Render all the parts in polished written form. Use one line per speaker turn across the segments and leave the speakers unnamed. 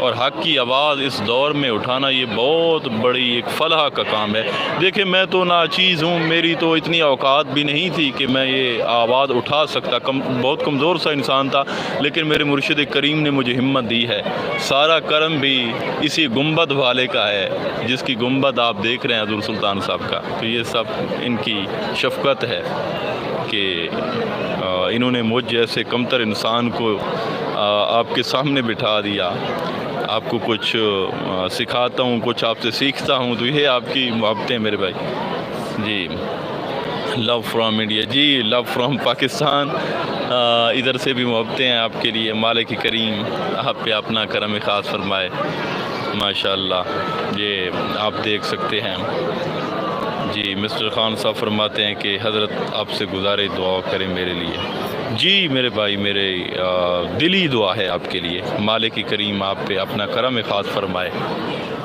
اور حق کی آواز اس دور میں اٹھانا یہ بہت بڑی ایک فلاح کا کام ہے۔ دیکھیں میں تو ناچیز ہوں، میری تو اتنی اوقات بھی نہیں تھی کہ میں یہ آواز اٹھا سکتا، بہت کمزور سا انسان تھا، لیکن میرے مرشد کریم نے مجھے ہمت دی ہے۔ سارا کرم بھی اسی گنبد والے کا ہے جس کی گنبد آپ دیکھ رہے ہیں حضور سلطان صاحب کا، تو یہ سب ان کی شفقت ہے کہ انہوں نے مجھ جیسے کمتر انسان کو آپ کے سامنے بٹھا دیا۔ آپ کو کچھ سکھاتا ہوں، کچھ آپ سے سیکھتا ہوں، تو یہ آپ کی محبتیں میرے بھائی۔ جی لو فرام انڈیا، جی لو فرام پاکستان، ادھر سے بھی محبتیں ہیں آپ کے لیے۔ مالک کریم آپ پہ اپنا کرم خاص فرمائے ماشاءاللہ۔ یہ آپ دیکھ سکتے ہیں۔ جی مسٹر خان صاحب فرماتے ہیں کہ حضرت آپ سے گزارش دعا کریں میرے لیے۔ جی میرے بھائی، میرے دلی دعا ہے آپ کے لیے، مالک کریم آپ پہ اپنا کرم خاص فرمائے،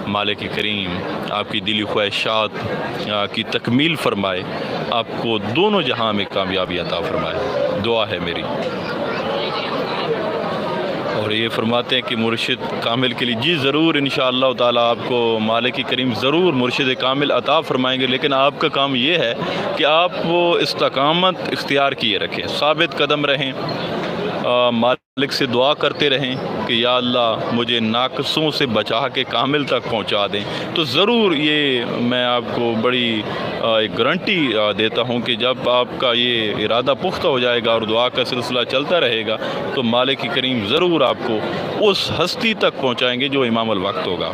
مالک کریم آپ کی دلی خواہشات کی تکمیل فرمائے، آپ کو دونوں جہاں میں کامیابی عطا فرمائے، دعا ہے میری۔ اور یہ فرماتے ہیں کہ مرشد کامل کے لیے، جی ضرور انشاءاللہ تعالی آپ کو مالک کریم ضرور مرشد کامل عطا فرمائیں گے، لیکن آپ کا کام یہ ہے کہ آپ وہ استقامت اختیار کیے رکھیں، ثابت قدم رہیں، مالک سے دعا کرتے رہیں کہ یا اللہ مجھے ناقصوں سے بچا کے کامل تک پہنچا دیں۔ تو ضرور یہ میں آپ کو بڑی ایک گارنٹی دیتا ہوں کہ جب آپ کا یہ ارادہ پختہ ہو جائے گا اور دعا کا سلسلہ چلتا رہے گا تو مالک کریم ضرور آپ کو اس ہستی تک پہنچائیں گے جو امام الوقت ہوگا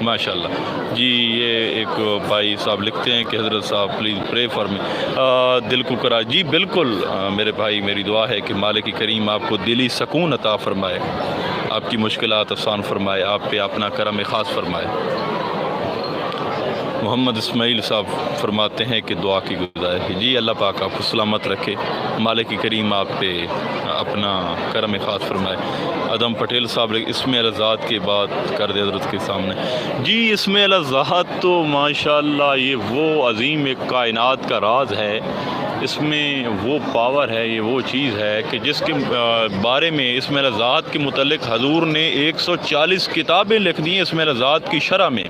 ماشاءاللہ۔ جی یہ ایک بھائی صاحب لکھتے ہیں کہ حضرت صاحب پلیز پرے فار می، دل کو کرا۔ جی بالکل میرے بھائی، میری دعا ہے کہ مالک کریم آپ کو دلی سکون عطا فرمائے، آپ کی مشکلات آسان فرمائے، آپ پہ اپنا کرم خاص فرمائے۔ محمد اسماعیل صاحب فرماتے ہیں کہ دعا کی گزارش ہے۔ جی اللہ پاک آپ کو سلامت رکھے، مالک کریم آپ پہ اپنا کرم خاص فرمائے۔ ادم پٹیل صاحب اسم الذات کی بات کر دے حضرت کے سامنے۔ جی اسم الذات تو ماشاءاللہ یہ وہ عظیم ایک کائنات کا راز ہے، اس میں وہ پاور ہے، یہ وہ چیز ہے کہ جس کے بارے میں اسم الذات کے متعلق حضور نے 140 کتابیں لکھ دی ہیں اسم الذات کی شرح میں۔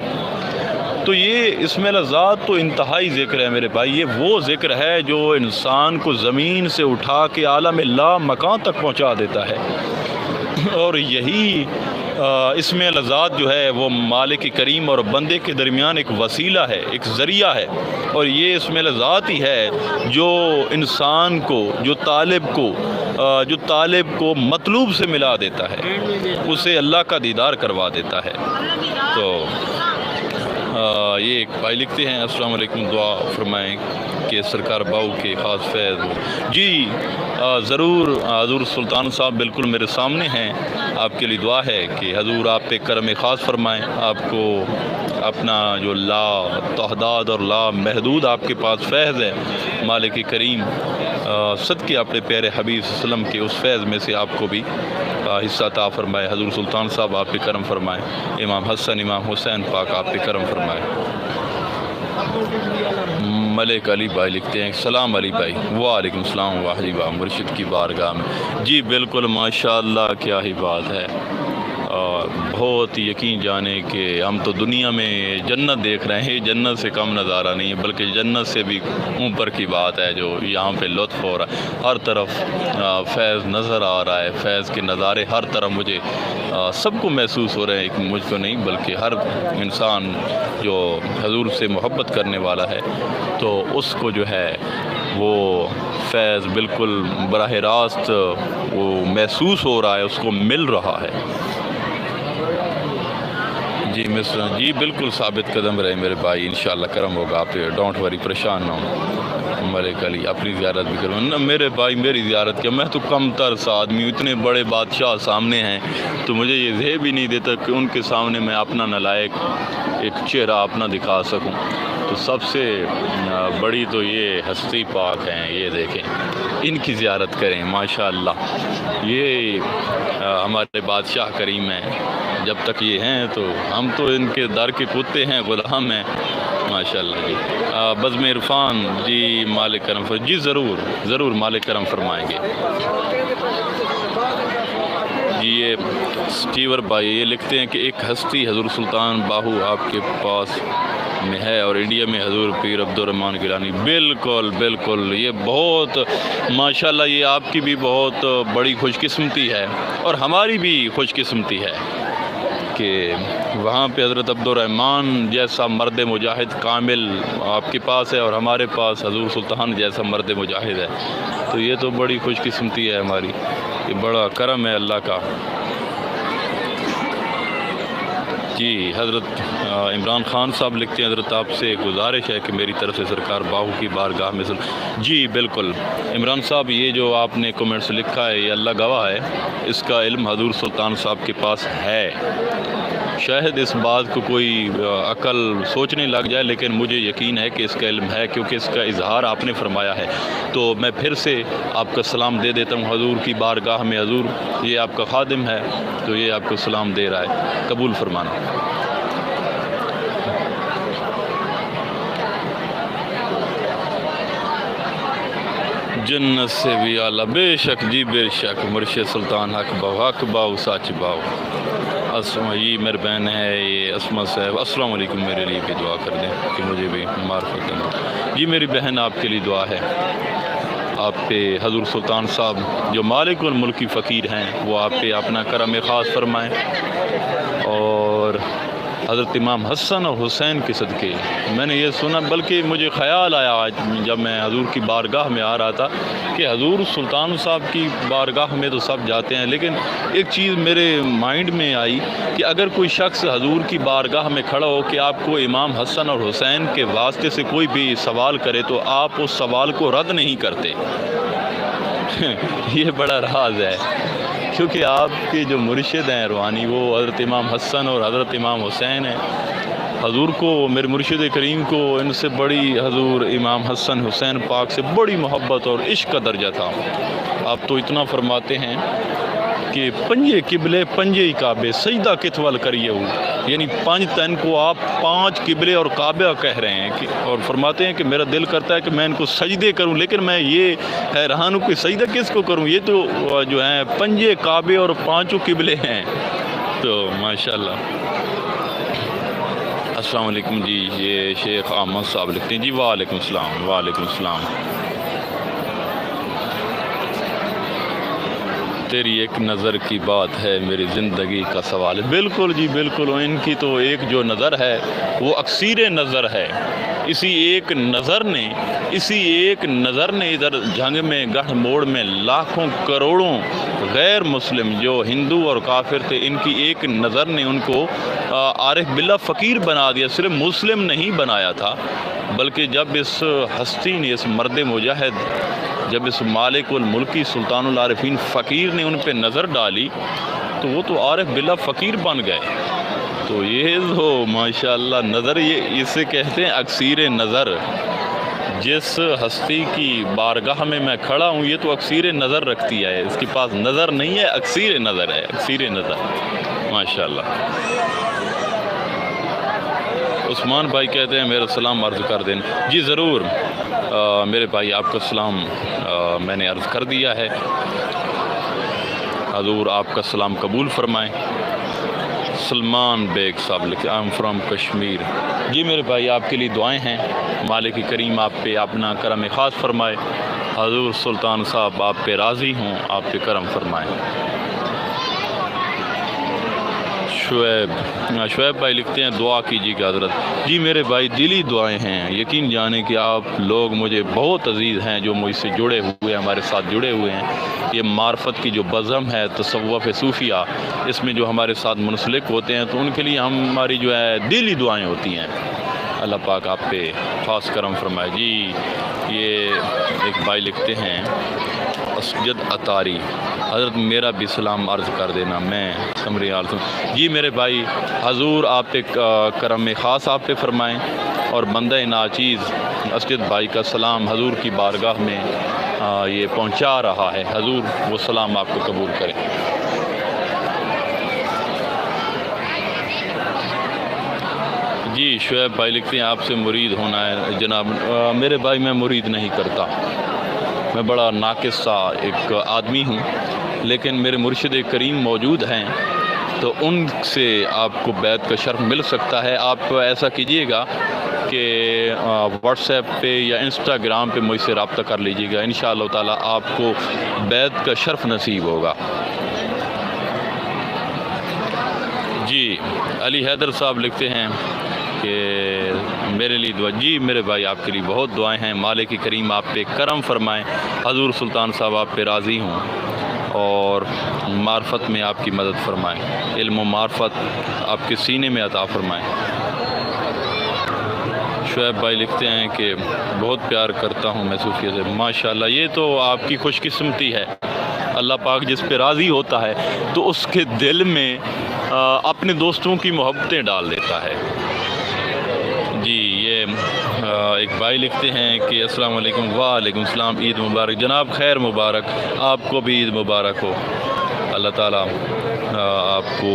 تو یہ اسم الذات تو انتہائی ذکر ہے میرے بھائی، یہ وہ ذکر ہے جو انسان کو زمین سے اٹھا کے عالم لا مکان تک پہنچا دیتا ہے، اور یہی اسم الذات جو ہے وہ مالک کریم اور بندے کے درمیان ایک وسیلہ ہے، ایک ذریعہ ہے، اور یہ اسم الذات ہی ہے جو انسان کو، جو طالب کو مطلوب سے ملا دیتا ہے، اسے اللہ کا دیدار کروا دیتا ہے۔ تو یہ ایک بھائی لکھتے ہیں السلام علیکم، دعا فرمائیں کہ سرکار باؤ کے خاص فیض ہو۔ جی ضرور حضور سلطان صاحب بالکل میرے سامنے ہیں، آپ کے لیے دعا ہے کہ حضور آپ پہ کرم خاص فرمائیں، آپ کو اپنا جو لا تعداد اور لا محدود آپ کے پاس فیض ہے، مالک کریم صدقے اپنے پیارے حبیب صلی اللہ علیہ وسلم کے اس فیض میں سے آپ کو بھی حصہ عطا فرمائے۔ حضور سلطان صاحب آپ پہ کرم فرمائے، امام حسن امام حسین پاک آپ پہ کرم فرمائے۔ ملک علی بھائی لکھتے ہیں سلام علی بھائی، وعلیکم السلام واہ مرشد کی بارگاہ میں۔ جی بالکل ماشاءاللہ، کیا ہی بات ہے، بہت یقین جانے کہ ہم تو دنیا میں جنت دیکھ رہے ہیں، جنت سے کم نظارہ نہیں ہے، بلکہ جنت سے بھی اوپر کی بات ہے جو یہاں پہ لطف ہو رہا ہے۔ ہر طرف فیض نظر آ رہا ہے، فیض کے نظارے ہر طرف مجھے سب کو محسوس ہو رہے ہیں، مجھ کو نہیں بلکہ ہر انسان جو حضور سے محبت کرنے والا ہے تو اس کو جو ہے وہ فیض بالکل براہ راست وہ محسوس ہو رہا ہے، اس کو مل رہا ہے۔ جی مصر، جی بالکل ثابت قدم رہے میرے بھائی، انشاءاللہ کرم ہوگا آپ پہ، ڈونٹ وری، پریشان نہ ہوں۔ ملک علی اپنی زیارت بھی کروں نا میرے بھائی، میری زیارت کیا، میں تو کم تر سا آدمی ہوں، اتنے بڑے بادشاہ سامنے ہیں تو مجھے یہ ذہن بھی نہیں دیتا کہ ان کے سامنے میں اپنا نالائق ایک چہرہ اپنا دکھا سکوں۔ تو سب سے بڑی تو یہ ہستی پاک ہیں، یہ دیکھیں، ان کی زیارت کریں ماشاءاللہ، یہ ہمارے بادشاہ کریم ہیں، جب تک یہ ہیں تو ہم تو ان کے در کے کتے ہیں، غلام ہیں ماشاءاللہ۔ جی بزم عرفان، جی مالک کرم جی ضرور ضرور مالک کرم فرمائیں گے۔ یہ اسٹیور بھائی یہ لکھتے ہیں کہ ایک ہستی حضور سلطان باہو آپ کے پاس میں ہے اور انڈیا میں حضور پیر عبدالرحمن گیلانی. بالکل بالکل، یہ بہت ماشاءاللہ، یہ آپ کی بھی بہت بڑی خوش قسمتی ہے اور ہماری بھی خوش قسمتی ہے کہ وہاں پہ حضرت عبدالرحمن جیسا مرد مجاہد کامل آپ کے پاس ہے اور ہمارے پاس حضور سلطان جیسا مرد مجاہد ہے. تو یہ تو بڑی خوش قسمتی ہے ہماری، یہ بڑا کرم ہے اللہ کا. جی حضرت عمران خان صاحب لکھتے ہیں حضرت آپ سے گزارش ہے کہ میری طرف سے سرکار باہو کی بارگاہ میں جی بالکل عمران صاحب، یہ جو آپ نے کومنٹس لکھا ہے یہ اللہ گواہ ہے، اس کا علم حضور سلطان صاحب کے پاس ہے. شاید اس بات کو کوئی عقل سوچنے لگ جائے، لیکن مجھے یقین ہے کہ اس کا علم ہے، کیونکہ اس کا اظہار آپ نے فرمایا ہے. تو میں پھر سے آپ کا سلام دے دیتا ہوں حضور کی بارگاہ میں. حضور یہ آپ کا خادم ہے تو یہ آپ کو سلام دے رہا ہے، قبول فرمانا. جنت سے بھی اعلیٰ، بے شک جی بے شک، مرشد سلطان حق باؤ سچ باؤ. یہ میرے بہن ہے یہ اسما صاحب، السلام علیکم، میرے لیے بھی دعا کر دیں کہ مجھے بھی معرفت دیں. جی میری بہن آپ کے لیے دعا ہے، آپ پہ حضور سلطان صاحب جو مالک الملک کی فقیر ہیں وہ آپ پہ اپنا کرم خاص فرمائیں، اور حضرت امام حسن اور حسین کے صدقے میں نے یہ سنا، بلکہ مجھے خیال آیا آج جب میں حضور کی بارگاہ میں آ رہا تھا کہ حضور سلطان صاحب کی بارگاہ میں تو سب جاتے ہیں، لیکن ایک چیز میرے مائنڈ میں آئی کہ اگر کوئی شخص حضور کی بارگاہ میں کھڑا ہو کہ آپ کو امام حسن اور حسین کے واسطے سے کوئی بھی سوال کرے تو آپ اس سوال کو رد نہیں کرتے. یہ بڑا راز ہے، کیونکہ آپ کے جو مرشد ہیں روحانی وہ حضرت امام حسن اور حضرت امام حسین ہیں. حضور کو، میرے مرشد کریم کو، ان سے بڑی حضور امام حسن حسین پاک سے بڑی محبت اور عشق کا درجہ تھا. آپ تو اتنا فرماتے ہیں کہ پنجے قبلے پنجے کعبے سجدہ کتوال کریے ہو، یعنی 5 تن کو آپ 5 قبلے اور کعبہ کہہ رہے ہیں، اور فرماتے ہیں کہ میرا دل کرتا ہے کہ میں ان کو سجدے کروں، لیکن میں یہ حیران ہوں کہ سجدہ کس کو کروں، یہ تو جو ہیں پنجے کعبے اور 5 قبلے ہیں. تو ماشاءاللہ. السلام علیکم جی، یہ شیخ احمد صاحب لکھتے ہیں. جی وعلیکم السلام، وعلیکم السلام. تیری ایک نظر کی بات ہے میری زندگی کا سوال. بالکل جی بالکل، ان کی تو ایک جو نظر ہے وہ اکثیر نظر ہے. اسی ایک نظر نے ادھر جنگ میں گڑھ موڑ میں لاکھوں کروڑوں غیر مسلم جو ہندو اور کافر تھے، ان کی ایک نظر نے ان کو عارف باللہ فقیر بنا دیا. صرف مسلم نہیں بنایا تھا، بلکہ جب اس ہستی نے، اس مرد مجاہد، جب اس مالک الملکی سلطان العارفین فقیر نے ان پہ نظر ڈالی تو وہ تو عارف باللہ فقیر بن گئے. تو یہ تو ماشاءاللہ نظر، یہ اسے کہتے ہیں اکثیر نظر. جس ہستی کی بارگاہ میں میں کھڑا ہوں یہ تو اکثیر نظر رکھتی ہے، اس کے پاس نظر نہیں ہے، اکثیر نظر ہے، اکثیر نظر ماشاءاللہ. عثمان بھائی کہتے ہیں میرا سلام عرض کر دینا. جی ضرور میرے بھائی، آپ کا سلام میں نے عرض کر دیا ہے. حضور آپ کا سلام قبول فرمائیں. سلمان بیگ صاحب لکھے آئی ایم فرام کشمیر. جی میرے بھائی آپ کے لیے دعائیں ہیں، مالک کریم آپ پہ اپنا کرم خاص فرمائے. حضور سلطان صاحب آپ پہ راضی ہوں، آپ پہ کرم فرمائیں. شعیب بھائی لکھتے ہیں دعا کیجیے گا حضرت. جی میرے بھائی دلی دعائیں ہیں، یقین جانے کہ آپ لوگ مجھے بہت عزیز ہیں جو مجھ سے جڑے ہوئے، ہمارے ساتھ جڑے ہوئے ہیں. یہ معرفت کی جو بزم ہے تصوف صوفیہ، اس میں جو ہمارے ساتھ منسلک ہوتے ہیں تو ان کے لیے ہماری جو ہے دلی دعائیں ہوتی ہیں. اللہ پاک آپ پہ خاص کرم فرمائے. جی یہ ایک بھائی لکھتے ہیں اسجد اطاری، حضرت میرا بھی سلام عرض کر دینا، میں سمری عرض ہوں. جی میرے بھائی حضور آپ پہ کرم خاص آپ پہ فرمائیں، اور بندہ ناچیز اسجد بھائی کا سلام حضور کی بارگاہ میں یہ پہنچا رہا ہے. حضور وہ سلام آپ کو قبول کریں. جی شعیب بھائی لکھتے ہیں آپ سے مرید ہونا ہے جناب. میرے بھائی میں مرید نہیں کرتا، میں بڑا ناقص سا ایک آدمی ہوں، لیکن میرے مرشد کریم موجود ہیں تو ان سے آپ کو بیعت کا شرف مل سکتا ہے۔ آپ ایسا کیجئے گا کہ واٹس ایپ پہ یا انسٹاگرام پہ مجھ سے رابطہ کر لیجئے گا، انشاءاللہ تعالیٰ آپ کو بیعت کا شرف نصیب ہوگا۔ جی علی حیدر صاحب لکھتے ہیں کہ میرے لیے دعا۔ جی میرے بھائی آپ کے لیے بہت دعائیں ہیں، مالک کریم آپ پہ کرم فرمائیں، حضور سلطان صاحب آپ پہ راضی ہوں اور معرفت میں آپ کی مدد فرمائیں، علم و معرفت آپ کے سینے میں عطا فرمائیں۔ شعیب بھائی لکھتے ہیں کہ بہت پیار کرتا ہوں میں صوفیہ سے۔ ماشاءاللہ، یہ تو آپ کی خوش قسمتی ہے، اللہ پاک جس پہ راضی ہوتا ہے تو اس کے دل میں اپنے دوستوں کی محبتیں ڈال دیتا ہے۔ جی یہ ایک بھائی لکھتے ہیں کہ السلام علیکم۔ وعلیکم السلام، عید مبارک جناب، خیر مبارک، آپ کو بھی عید مبارک ہو، اللہ تعالیٰ آپ کو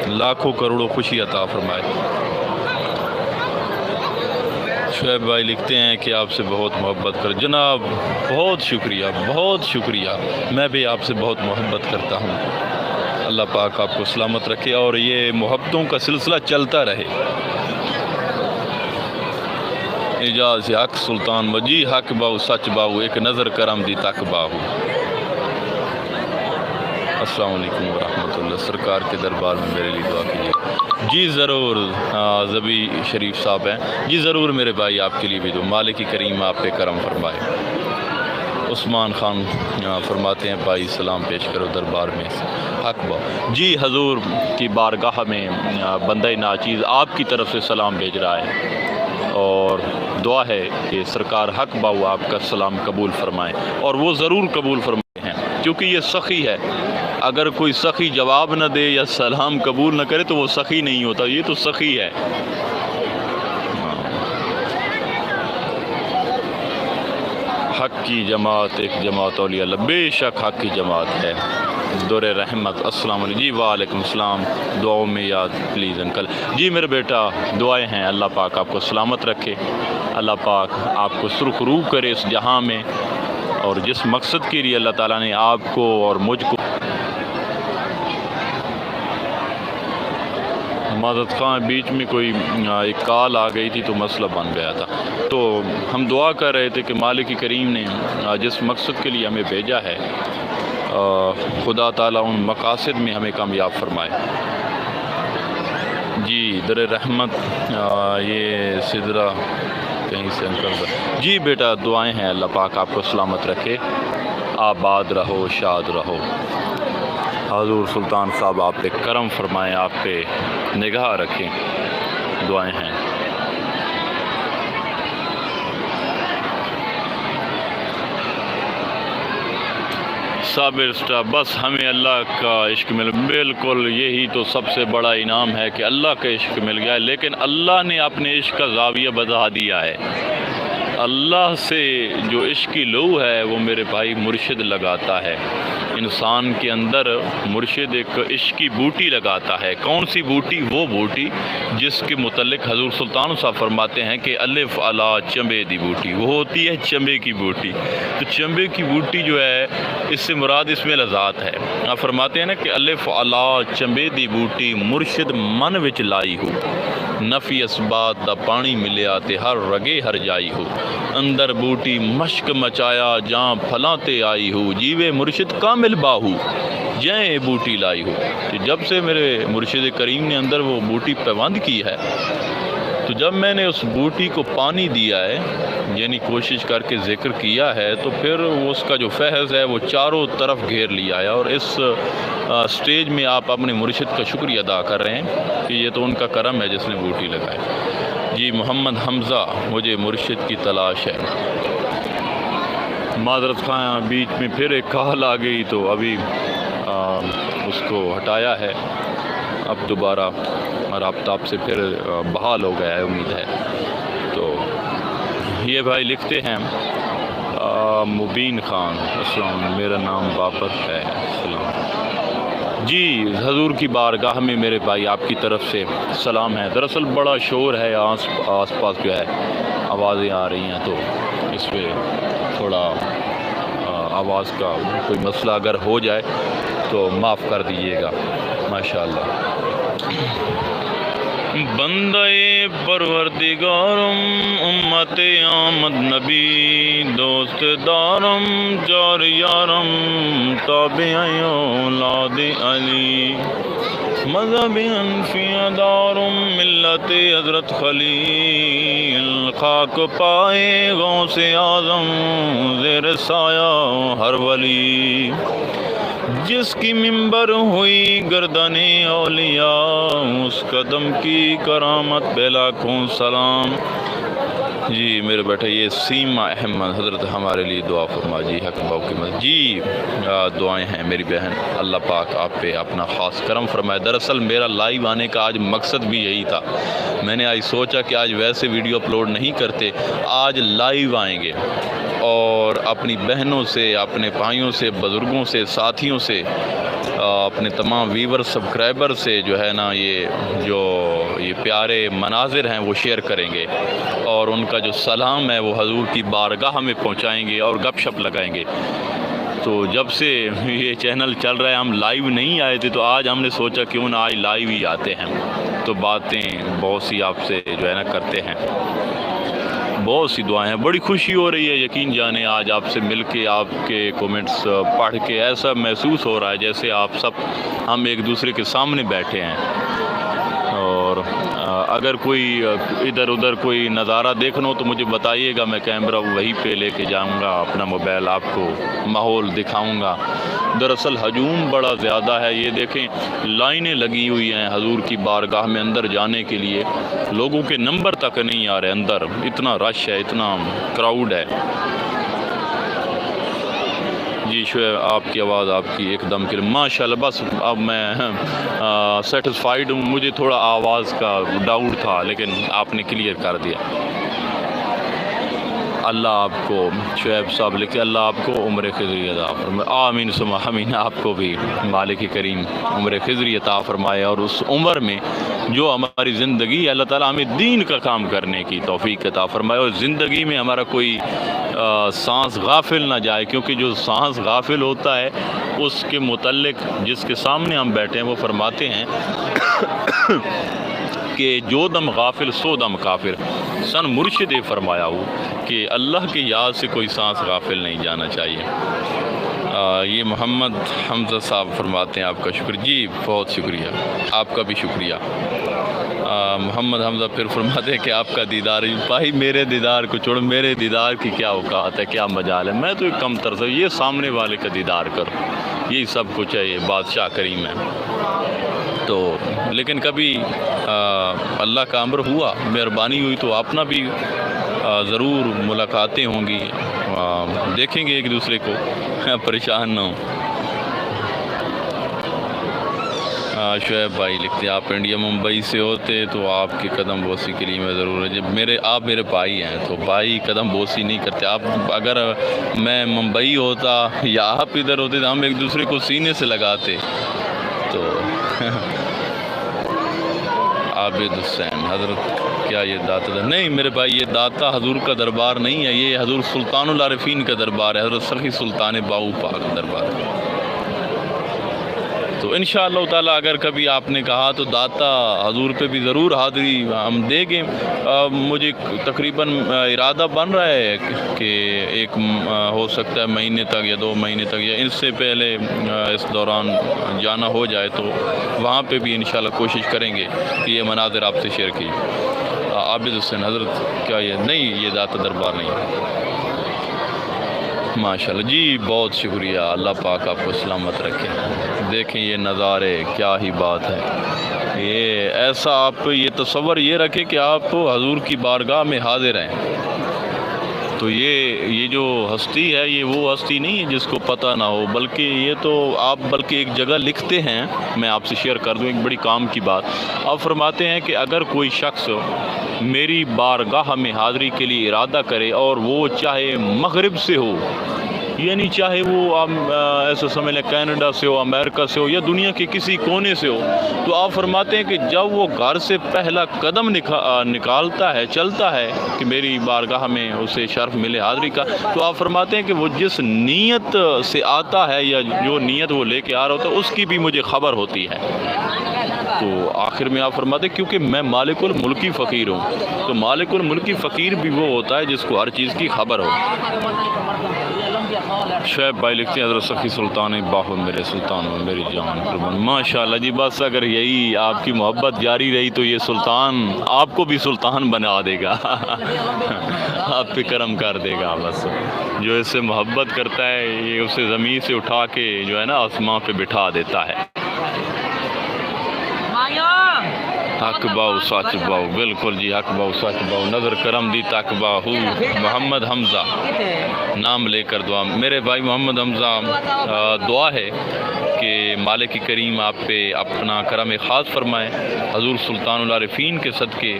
لاکھوں کروڑوں خوشی عطا فرمائے۔ شعیب بھائی لکھتے ہیں کہ آپ سے بہت محبت کر جناب، بہت شکریہ، بہت شکریہ، میں بھی آپ سے بہت محبت کرتا ہوں، اللہ پاک آپ کو سلامت رکھے اور یہ محبتوں کا سلسلہ چلتا رہے۔ اعجاز حق سلطان وجی حق باؤ سچ باؤ، ایک نظر کرم دی تک باؤ۔ السلام علیکم ورحمۃ اللہ، سرکار کے دربار میں میرے لیے دعا کیجیے۔ جی ضرور، زبی شریف صاحب ہیں، جی ضرور میرے بھائی آپ کے لیے بھی دعا، مالک کریم آپ پہ کرم فرمائے۔ عثمان خان فرماتے ہیں بھائی سلام پیش کرو دربار میں حق باؤ۔ جی حضور کی بارگاہ میں بندہ ناچیز آپ کی طرف سے سلام بھیج رہا ہے اور دعا ہے کہ سرکار حق باؤ آپ کا سلام قبول فرمائیں، اور وہ ضرور قبول فرمائے ہیں کیونکہ یہ سخی ہے۔ اگر کوئی سخی جواب نہ دے یا سلام قبول نہ کرے تو وہ سخی نہیں ہوتا، یہ تو سخی ہے۔ حق کی جماعت ایک جماعت اولیاء اللہ، بے شک حق کی جماعت ہے، دور رحمت۔ السلام علیکم۔ جی وعلیکم السلام، دعاؤں میں یاد پلیز انکل۔ جی میرے بیٹا دعائیں ہیں، اللہ پاک آپ کو سلامت رکھے، اللہ پاک آپ کو سرخ روح کرے اس جہاں میں، اور جس مقصد کے لیے اللہ تعالیٰ نے آپ کو اور مجھ کو معذرت خواہ بیچ میں کوئی ایک کال آ گئی تھی تو مسئلہ بن گیا تھا، تو ہم دعا کر رہے تھے کہ مالک کریم نے جس مقصد کے لیے ہمیں بھیجا ہے خدا تعالیٰ ان مقاصد میں ہمیں کامیاب فرمائے۔ جی در رحمت یہ سدرا کہیں سے انکل، جی بیٹا دعائیں ہیں، اللہ پاک آپ کو سلامت رکھے، آباد رہو، شاد رہو، حضور سلطان صاحب آپ پہ کرم فرمائیں، آپ پہ نگاہ رکھیں، دعائیں ہیں۔ صابر اسٹاف، بس ہمیں اللہ کا عشق مل، بالکل یہی تو سب سے بڑا انعام ہے کہ اللہ کا عشق مل گیا ہے، لیکن اللہ نے اپنے عشق کا زاویہ بتا دیا ہے۔ اللہ سے جو عشق کی لو ہے وہ میرے بھائی مرشد لگاتا ہے، انسان کے اندر مرشد ایک عشق کی بوٹی لگاتا ہے۔ کون سی بوٹی؟ وہ بوٹی جس کے متعلق حضور سلطان صاحب فرماتے ہیں کہ الف علا چمبے دی بوٹی، وہ ہوتی ہے چمبے کی بوٹی۔ تو چمبے کی بوٹی جو ہے اس سے مراد اس میں لذات ہے۔ آپ فرماتے ہیں نا کہ الف علا چمبے دی بوٹی مرشد من وچ لائی ہو، نفی اسبات دا پانی ملیا تے ہر رگے ہر جائی ہو، اندر بوٹی مشک مچایا جہاں پھلاں تے آئی ہو، جیوے مرشد کامل باہو جائیں بوٹی لائی ہو۔ تو جب سے میرے مرشد کریم نے اندر وہ بوٹی پیوند کی ہے، تو جب میں نے اس بوٹی کو پانی دیا ہے، یعنی کوشش کر کے ذکر کیا ہے، تو پھر اس کا جو فیض ہے وہ چاروں طرف گھیر لیا ہے، اور اس سٹیج میں آپ اپنے مرشد کا شکریہ ادا کر رہے ہیں کہ یہ تو ان کا کرم ہے جس نے بوٹی لگائی۔ جی محمد حمزہ، مجھے مرشد کی تلاش ہے۔ معذرت خواہ بیچ میں پھر ایک کال آ گئی تو ابھی اس کو ہٹایا ہے، اب دوبارہ رابطہ آپ سے پھر بحال ہو گیا ہے، امید ہے۔ تو یہ بھائی لکھتے ہیں مبین خان، السلام، میرا نام بابر ہے، السلام۔ جی حضور کی بارگاہ میں میرے بھائی آپ کی طرف سے سلام ہے۔ دراصل بڑا شور ہے، آس پاس جو ہے آوازیں آ رہی ہیں، تو اس پہ تھوڑا آواز کا کوئی مسئلہ اگر ہو جائے تو معاف کر دیجیے گا ماشاءاللہ۔ بندے پروردگارم امت آمد نبی، دوست دارم جار یارم تابعی اولاد علی، مذہب انفیہ دارم ملت حضرت خلیل، خاک پائے غوث اعظم زیر سایہ ہر ولی، جس کی منبر ہوئی گردن اولیاء، اس قدم کی کرامت پہ لاکھوں سلام۔ جی میرے بیٹا یہ سیما احمد حضرت ہمارے لیے دعا فرما جی، حق باؤ کی مدد جی، دعائیں ہیں میری بہن، اللہ پاک آپ پہ اپنا خاص کرم فرمائے۔ دراصل میرا لائیو آنے کا آج مقصد بھی یہی تھا، میں نے آج سوچا کہ آج ویسے ویڈیو اپلوڈ نہیں کرتے، آج لائیو آئیں گے اور اپنی بہنوں سے، اپنے بھائیوں سے، بزرگوں سے، ساتھیوں سے، اپنے تمام ویور سبسکرائبر سے جو ہے نا یہ پیارے مناظر ہیں وہ شیئر کریں گے، اور ان کا جو سلام ہے وہ حضور کی بارگاہ میں پہنچائیں گے اور گپ شپ لگائیں گے۔ تو جب سے یہ چینل چل رہا ہے ہم لائیو نہیں آئے تھے، تو آج ہم نے سوچا کیوں نہ آج لائیو ہی آتے ہیں، تو باتیں بہت سی آپ سے جو ہے نا کرتے ہیں، بہت سی دعائیں ہیں، بڑی خوشی ہو رہی ہے، یقین جانے آج آپ سے مل کے، آپ کے کومنٹس پڑھ کے ایسا محسوس ہو رہا ہے جیسے آپ سب ہم ایک دوسرے کے سامنے بیٹھے ہیں۔ اور اگر کوئی ادھر ادھر کوئی نظارہ دیکھنا ہو تو مجھے بتائیے گا، میں کیمرہ وہیں پہ لے کے جاؤں گا، اپنا موبائل آپ کو ماحول دکھاؤں گا۔ دراصل ہجوم بڑا زیادہ ہے، یہ دیکھیں لائنیں لگی ہوئی ہیں حضور کی بارگاہ میں اندر جانے کے لیے، لوگوں کے نمبر تک نہیں آ رہے اندر، اتنا رش ہے، اتنا کراؤڈ ہے۔ جی شعیب آپ کی آواز آپ کی ایک دم کے ماشاءاللہ، بس اب میں سیٹسفائیڈ ہوں، مجھے تھوڑا آواز کا ڈاؤٹ تھا لیکن آپ نے کلیئر کر دیا۔ اللہ آپ کو شعیب صاحب لکھے، اللہ آپ کو عمر خضری عطا فرمائے، آمین ثم آمین، آپ کو بھی مالک کریم عمر خضری عطا فرمائے، اور اس عمر میں جو ہماری زندگی ہے اللہ تعالیٰ ہمیں دین کا کام کرنے کی توفیق عطا فرمائے، اور زندگی میں ہمارا کوئی سانس غافل نہ جائے، کیونکہ جو سانس غافل ہوتا ہے اس کے متعلق جس کے سامنے ہم بیٹھے ہیں وہ فرماتے ہیں کہ جو دم غافل سو دم کافر، سن مرشد فرمایا ہو کہ اللہ کی یاد سے کوئی سانس غافل نہیں جانا چاہیے۔ یہ محمد حمزہ صاحب فرماتے ہیں آپ کا شکر، جی بہت شکریہ، آپ کا بھی شکریہ۔ محمد حمزہ پھر فرماتے ہیں کہ آپ کا دیدار، بھائی میرے دیدار کو چھوڑ، میرے دیدار کی کیا اوقات ہے، کیا مجال ہے، میں تو ایک کم تر سے یہ سامنے والے کا دیدار کروں، یہی سب کچھ ہے، یہ بادشاہ کریم ہے۔ تو لیکن کبھی اللہ کا امر ہوا، مہربانی ہوئی تو اپنا بھی ضرور ملاقاتیں ہوں گی، دیکھیں گے ایک دوسرے کو، پریشان نہ ہوں۔ شعیب بھائی لکھتے ہیں آپ انڈیا ممبئی سے ہوتے تو آپ کی قدم بوسی کے لیے میں ضرور ہے، جب آپ میرے بھائی ہیں تو بھائی قدم بوسی نہیں کرتے، آپ اگر میں ممبئی ہوتا یا آپ ادھر ہوتے تو ہم ایک دوسرے کو سینے سے لگاتے۔ تو عابد حسین حضرت کیا یہ داتا نہیں میرے بھائی، یہ داتا حضور کا دربار نہیں ہے، یہ حضور سلطان العارفین کا دربار ہے، حضرت سخی سلطان باؤ پاک کا دربار ہے۔ تو انشاءاللہ تعالیٰ اگر کبھی آپ نے کہا تو داتا حضور پہ بھی ضرور حاضری ہم دیں گے۔ مجھے تقریباً ارادہ بن رہا ہے کہ ایک ہو سکتا ہے مہینے تک یا 2 مہینے تک یا اس سے پہلے اس دوران جانا ہو جائے، تو وہاں پہ بھی انشاءاللہ کوشش کریں گے کہ یہ مناظر آپ سے شیئر کیجیے۔ عابد حسین حضرت کیا یہ نہیں، یہ داتا دربار نہیں ہے۔ ماشاءاللہ جی بہت شکریہ، اللہ پاک آپ کو سلامت رکھے۔ دیکھیں یہ نظارے کیا ہی بات ہے، یہ ایسا آپ یہ تصور یہ رکھیں کہ آپ حضور کی بارگاہ میں حاضر ہیں، تو یہ جو ہستی ہے یہ وہ ہستی نہیں ہے جس کو پتہ نہ ہو، بلکہ یہ تو آپ بلکہ ایک جگہ لکھتے ہیں، میں آپ سے شیئر کر دوں ایک بڑی کام کی بات، آپ فرماتے ہیں کہ اگر کوئی شخص میری بارگاہ میں حاضری کے لیے ارادہ کرے اور وہ چاہے مغرب سے ہو یعنی چاہے وہ ایسا سمجھ لیں کینیڈا سے ہو، امریکہ سے ہو، یا دنیا کے کسی کونے سے ہو، تو آپ فرماتے ہیں کہ جب وہ گھر سے پہلا قدم نکالتا ہے، چلتا ہے کہ میری بارگاہ میں اسے شرف ملے حاضری کا، تو آپ فرماتے ہیں کہ وہ جس نیت سے آتا ہے یا جو نیت وہ لے کے آ رہا ہوتا ہے اس کی بھی مجھے خبر ہوتی ہے۔ تو آخر میں آپ فرماتے ہیں کیونکہ میں مالک الملکی فقیر ہوں، تو مالک الملکی فقیر بھی وہ ہوتا ہے جس کو ہر چیز کی خبر ہو۔ شعیب بھائی لکھتے ہیں حضرت سخی سلطان باہو میرے سلطان و میری جان قربان۔ ماشاءاللہ جی، بس اگر یہی آپ کی محبت جاری رہی تو یہ سلطان آپ کو بھی سلطان بنا دے گا آپ پہ کرم کر دے گا۔ بس جو اس سے محبت کرتا ہے یہ اسے زمین سے اٹھا کے جو ہے نا آسمان پہ بٹھا دیتا ہے۔ حق باؤ سچ باؤ، بالکل جی، حق باؤ سچ باؤ، نظر کرم دی تک باہو۔ محمد حمزہ نام لے کر دعا، میرے بھائی محمد حمزہ دعا ہے کہ مالک کریم آپ پہ اپنا کرم خاص فرمائے، حضور سلطان العارفین کے صدقے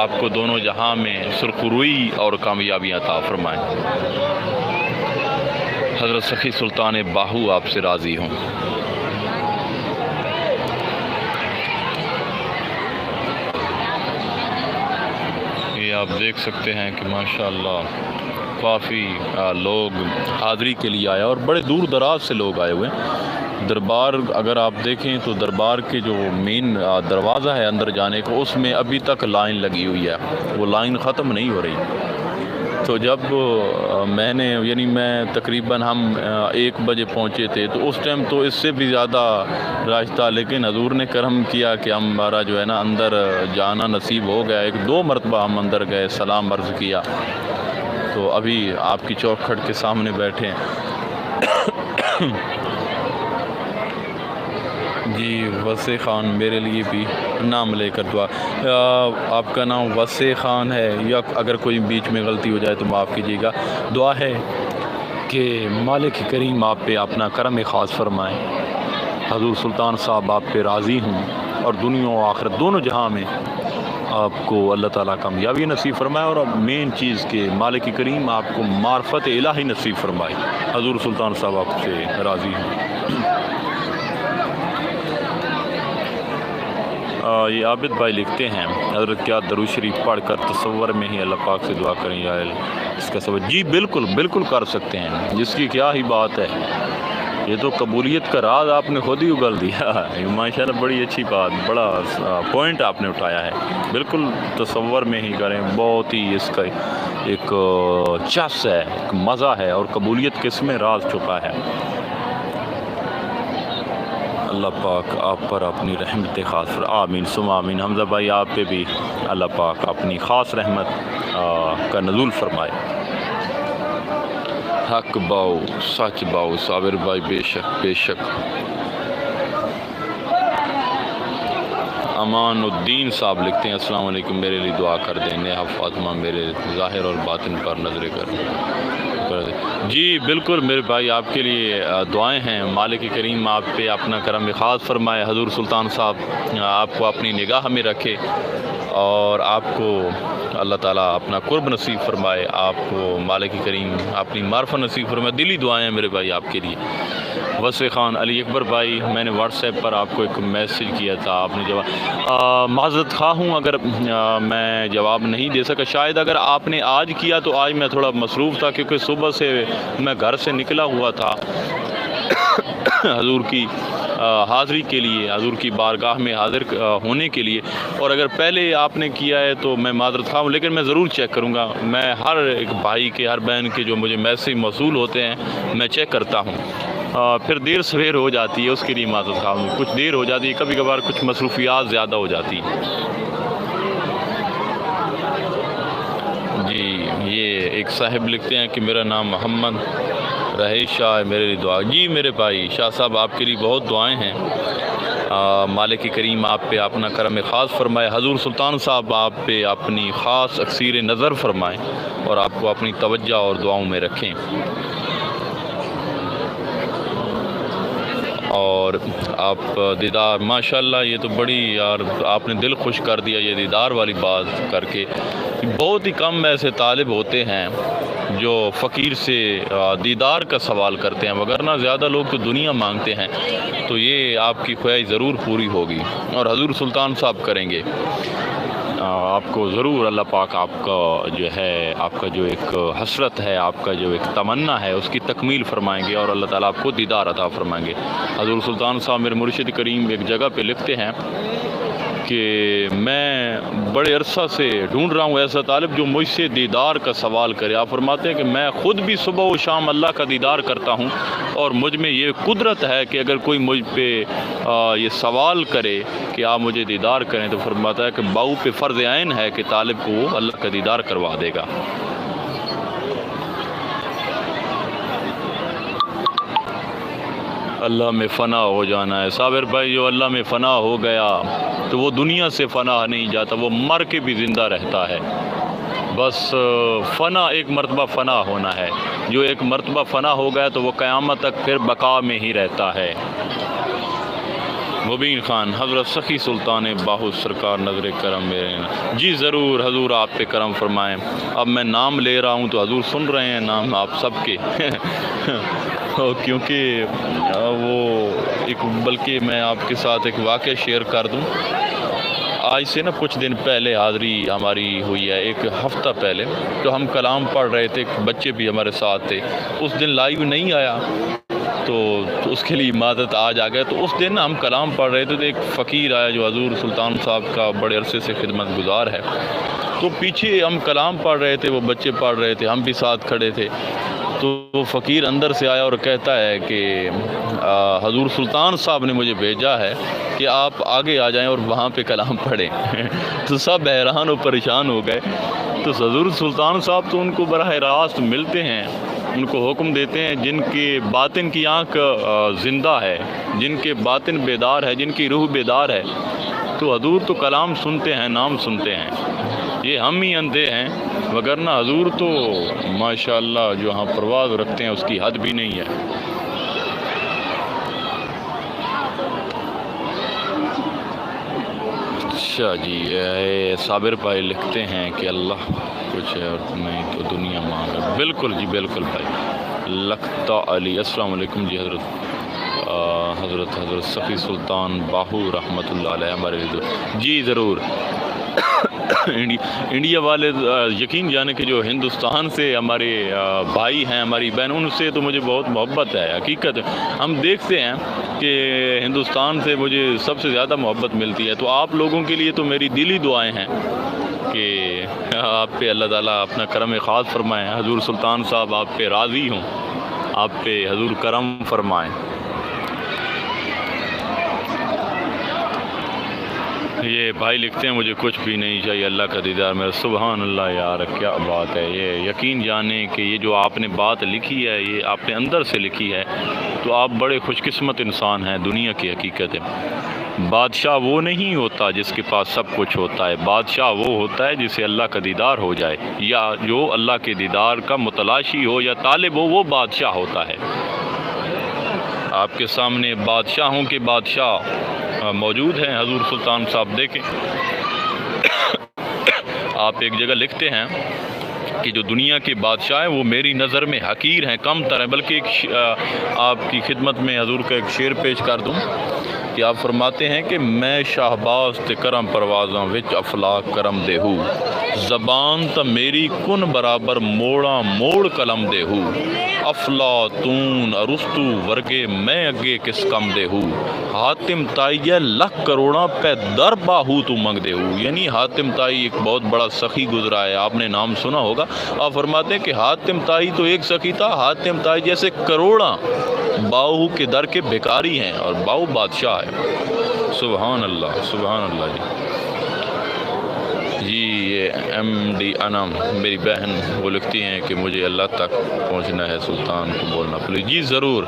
آپ کو دونوں جہاں میں سرخروئی اور کامیابی عطا فرمائے۔ حضرت سخی سلطان باہو آپ سے راضی ہوں۔ آپ دیکھ سکتے ہیں کہ ماشاءاللہ کافی لوگ حاضری کے لیے آئے اور بڑے دور دراز سے لوگ آئے ہوئے ہیں۔ دربار اگر آپ دیکھیں تو دربار کے جو مین دروازہ ہے اندر جانے کو، اس میں ابھی تک لائن لگی ہوئی ہے، وہ لائن ختم نہیں ہو رہی۔ تو جب میں تقریباً ہم 1 بجے پہنچے تھے تو اس ٹائم تو اس سے بھی زیادہ رش تھا، لیکن حضور نے کرم کیا کہ ہمارا جو ہے نا اندر جانا نصیب ہو گیا۔ 1-2 مرتبہ ہم اندر گئے، سلام عرض کیا، تو ابھی آپ کی چوکھٹ کے سامنے بیٹھے ہیں۔ جی وسیع خان میرے لیے بھی نام لے کر دعا۔ آپ کا نام وسیع خان ہے یا اگر کوئی بیچ میں غلطی ہو جائے تو معاف کیجیے گا۔ دعا ہے کہ مالک کریم آپ پہ اپنا کرم خاص فرمائے، حضور سلطان صاحب آپ پہ راضی ہوں اور دنیا و آخرت دونوں جہاں میں آپ کو اللہ تعالیٰ کامیابی نصیب فرمائے، اور مین چیز کہ مالک کریم آپ کو معرفت الہی نصیب فرمائے، حضور سلطان صاحب آپ سے راضی ہوں۔ یہ عابد بھائی لکھتے ہیں حضرت کیا درود شریف پڑھ کر تصور میں ہی اللہ پاک سے دعا کریں یا اس کا سبب؟ جی بالکل کر سکتے ہیں، جس کی کیا ہی بات ہے، یہ تو قبولیت کا راز آپ نے خود ہی اگل دیا۔ ماشاءاللہ بڑی اچھی بات، بڑا پوائنٹ آپ نے اٹھایا ہے۔ بالکل تصور میں ہی کریں، بہت ہی اس کا ایک چس ہے، ایک مزہ ہے، اور قبولیت کس میں راز چھپا ہے۔ اللہ پاک آپ پر اپنی رحمت خاص آمین ثم آمین۔ حمزہ بھائی آپ پہ بھی اللہ پاک اپنی خاص رحمت کا نزول فرمائے۔ حق باؤ سچ باؤ، صابر بھائی بے شک۔ امان الدین صاحب لکھتے ہیں السلام علیکم، میرے لیے دعا کر دیں، نیہا فاطمہ میرے ظاہر اور باطن پر نظر کر دیں۔ جی بالکل میرے بھائی، آپ کے لیے دعائیں ہیں، مالک کریم آپ پہ اپنا کرم خاص فرمائے، حضور سلطان صاحب آپ کو اپنی نگاہ میں رکھے اور آپ کو اللہ تعالیٰ اپنا قرب نصیب فرمائے، آپ کو مالک کریم اپنی معرفت نصیب فرمائے۔ دلی دعائیں ہیں میرے بھائی آپ کے لیے۔ وسیع خان علی اکبر بھائی، میں نے واٹس ایپ پر آپ کو ایک میسج کیا تھا، آپ نے جواب معذرت خواہ ہوں اگر میں جواب نہیں دے سکا، شاید اگر آپ نے آج کیا تو آج میں تھوڑا مصروف تھا، کیونکہ صبح سے میں گھر سے نکلا ہوا تھا حضور کی حاضری کے لیے، حضور کی بارگاہ میں حاضر ہونے کے لیے، اور اگر پہلے آپ نے کیا ہے تو میں معذرت خواہ ہوں، لیکن میں ضرور چیک کروں گا۔ میں ہر ایک بھائی کے، ہر بہن کے جو مجھے میسیج موصول ہوتے ہیں میں چیک کرتا ہوں، پھر دیر سویر ہو جاتی ہے، اس کے لیے معذرت خواہ ہوں، کچھ دیر ہو جاتی ہے، کبھی کبھار کچھ مصروفیات زیادہ ہو جاتی ہیں۔ جی یہ ایک صاحب لکھتے ہیں کہ میرا نام محمد رہی شاہ، میرے لیے دعا۔ جی میرے بھائی شاہ صاحب آپ کے لیے بہت دعائیں ہیں، مالک کریم آپ پہ اپنا کرم خاص فرمائے، حضور سلطان صاحب آپ پہ اپنی خاص اکثیر نظر فرمائیں اور آپ کو اپنی توجہ اور دعاؤں میں رکھیں، اور آپ دیدار ماشاءاللہ، یہ تو بڑی یار آپ نے دل خوش کر دیا یہ دیدار والی بات کر کے۔ بہت ہی کم ایسے طالب ہوتے ہیں جو فقیر سے دیدار کا سوال کرتے ہیں، وگرنہ زیادہ لوگ تو دنیا مانگتے ہیں، تو یہ آپ کی خواہش ضرور پوری ہوگی اور حضور سلطان صاحب کریں گے۔ آپ کو ضرور اللہ پاک آپ کا جو ہے، آپ کا جو ایک حسرت ہے، آپ کا جو ایک تمنا ہے، اس کی تکمیل فرمائیں گے اور اللہ تعالیٰ آپ کو دیدار عطا فرمائیں گے۔ حضور سلطان صاحب میرے مرشد کریم ایک جگہ پہ لکھتے ہیں کہ میں بڑے عرصہ سے ڈھونڈ رہا ہوں ایسا طالب جو مجھ سے دیدار کا سوال کرے۔ آپ فرماتے ہیں کہ میں خود بھی صبح و شام اللہ کا دیدار کرتا ہوں اور مجھ میں یہ قدرت ہے کہ اگر کوئی مجھ پہ یہ سوال کرے کہ آپ مجھے دیدار کریں، تو فرماتا ہے کہ باؤ پہ فرض عین ہے کہ طالب کو وہ اللہ کا دیدار کروا دے گا۔ اللہ میں فنا ہو جانا ہے صابر بھائی، جو اللہ میں فنا ہو گیا تو وہ دنیا سے فنا نہیں جاتا، وہ مر کے بھی زندہ رہتا ہے۔ بس فنا ایک مرتبہ فنا ہونا ہے، جو ایک مرتبہ فنا ہو گیا تو وہ قیامت تک پھر بقا میں ہی رہتا ہے۔ مبین خان حضرت سخی سلطان باہو سرکار نظر کرم میرے، جی ضرور حضور آپ پہ کرم فرمائیں۔ اب میں نام لے رہا ہوں تو حضور سن رہے ہیں نام آپ سب کے کیونکہ وہ ایک، بلکہ میں آپ کے ساتھ ایک واقعہ شیئر کر دوں۔ آج سے نا کچھ دن پہلے حاضری ہماری ہوئی ہے، ایک ہفتہ پہلے، تو ہم کلام پڑھ رہے تھے، بچے بھی ہمارے ساتھ تھے۔ اس دن لائیو نہیں آیا تو اس کے لیے معذرت آج آ گیا۔ تو اس دن ہم کلام پڑھ رہے تھے تو ایک فقیر آیا جو حضور سلطان صاحب کا بڑے عرصے سے خدمت گزار ہے، تو پیچھے ہم کلام پڑھ رہے تھے، وہ بچے پڑھ رہے تھے، ہم بھی ساتھ کھڑے تھے۔ تو وہ فقیر اندر سے آیا اور کہتا ہے کہ حضور سلطان صاحب نے مجھے بھیجا ہے کہ آپ آگے آ جائیں اور وہاں پہ کلام پڑھیں تو سب حیران و پریشان ہو گئے۔ تو حضور سلطان صاحب تو ان کو براہ راست ملتے ہیں، ان کو حکم دیتے ہیں، جن کے باطن کی آنکھ زندہ ہے، جن کے باطن بیدار ہے، جن کی روح بیدار ہے، تو حضور تو کلام سنتے ہیں، نام سنتے ہیں۔ یہ ہم ہی اندھے ہیں، وگرنہ حضور تو ماشاءاللہ جو ہاں پرواز رکھتے ہیں اس کی حد بھی نہیں ہے۔ اچھا جی، صابر بھائی لکھتے ہیں کہ اللہ کچھ ہے اور نہیں تو دنیا مانگ ہے۔ بالکل جی بالکل بھائی، لکھتا علی السلام علیکم جی۔ حضرت سخی سلطان باہو رحمۃ اللہ علیہ ہمارے جی ضرور انڈیا والے یقین جانے کہ جو ہندوستان سے ہمارے بھائی ہیں، ہماری بہن، ان سے تو مجھے بہت محبت ہے۔ حقیقت ہم دیکھتے ہیں کہ ہندوستان سے مجھے سب سے زیادہ محبت ملتی ہے۔ تو آپ لوگوں کے لیے تو میری دلی دعائیں ہیں کہ آپ پہ اللہ تعالیٰ اپنا کرم خاص فرمائیں، حضور سلطان صاحب آپ پہ راضی ہوں، آپ پہ حضور کرم فرمائیں۔ یہ بھائی لکھتے ہیں مجھے کچھ بھی نہیں چاہیے اللہ کا دیدار میرا۔ سبحان اللہ یار، کیا بات ہے! یہ یقین جانیں کہ یہ جو آپ نے بات لکھی ہے، یہ آپ نے اندر سے لکھی ہے، تو آپ بڑے خوش قسمت انسان ہیں۔ دنیا کی حقیقت ہے، بادشاہ وہ نہیں ہوتا جس کے پاس سب کچھ ہوتا ہے، بادشاہ وہ ہوتا ہے جسے اللہ کا دیدار ہو جائے، یا جو اللہ کے دیدار کا متلاشی ہو یا طالب ہو، وہ بادشاہ ہوتا ہے۔ آپ کے سامنے بادشاہوں کے بادشاہ موجود ہیں، حضور سلطان صاحب دیکھیں۔ آپ ایک جگہ لکھتے ہیں کہ جو دنیا کے بادشاہ ہیں وہ میری نظر میں حقیر ہیں، کم تر ہیں، بلکہ ایک آپ کی خدمت میں حضور کا ایک شعر پیش کر دوں کہ آپ فرماتے ہیں کہ میں شاہباز تے کرم پروازاں وچ افلاک کرم دے ہو، زبان تا میری کن برابر موڑاں موڑ قلم دے ہو، افلاطون ارسطو ورگے میں اگے کس کم دے ہو، حاتم تائی لکھ کروڑاں پہ در باہو تو منگ دے ہو۔ یعنی حاتم تائی ایک بہت بڑا سخی گزرا ہے، آپ نے نام سنا ہوگا۔ آپ فرماتے ہیں کہ حاتم تائی تو ایک سخی تھا، حاتم تائی جیسے کروڑاں باہو کے در کے بھکاری ہیں اور باہو بادشاہ ہے۔ سبحان اللہ، سبحان اللہ جی۔ یہ ایم ڈی انم میری بہن وہ لکھتی ہیں کہ مجھے اللہ تک پہنچنا ہے، سلطان کو بولنا پلیز۔ جی ضرور،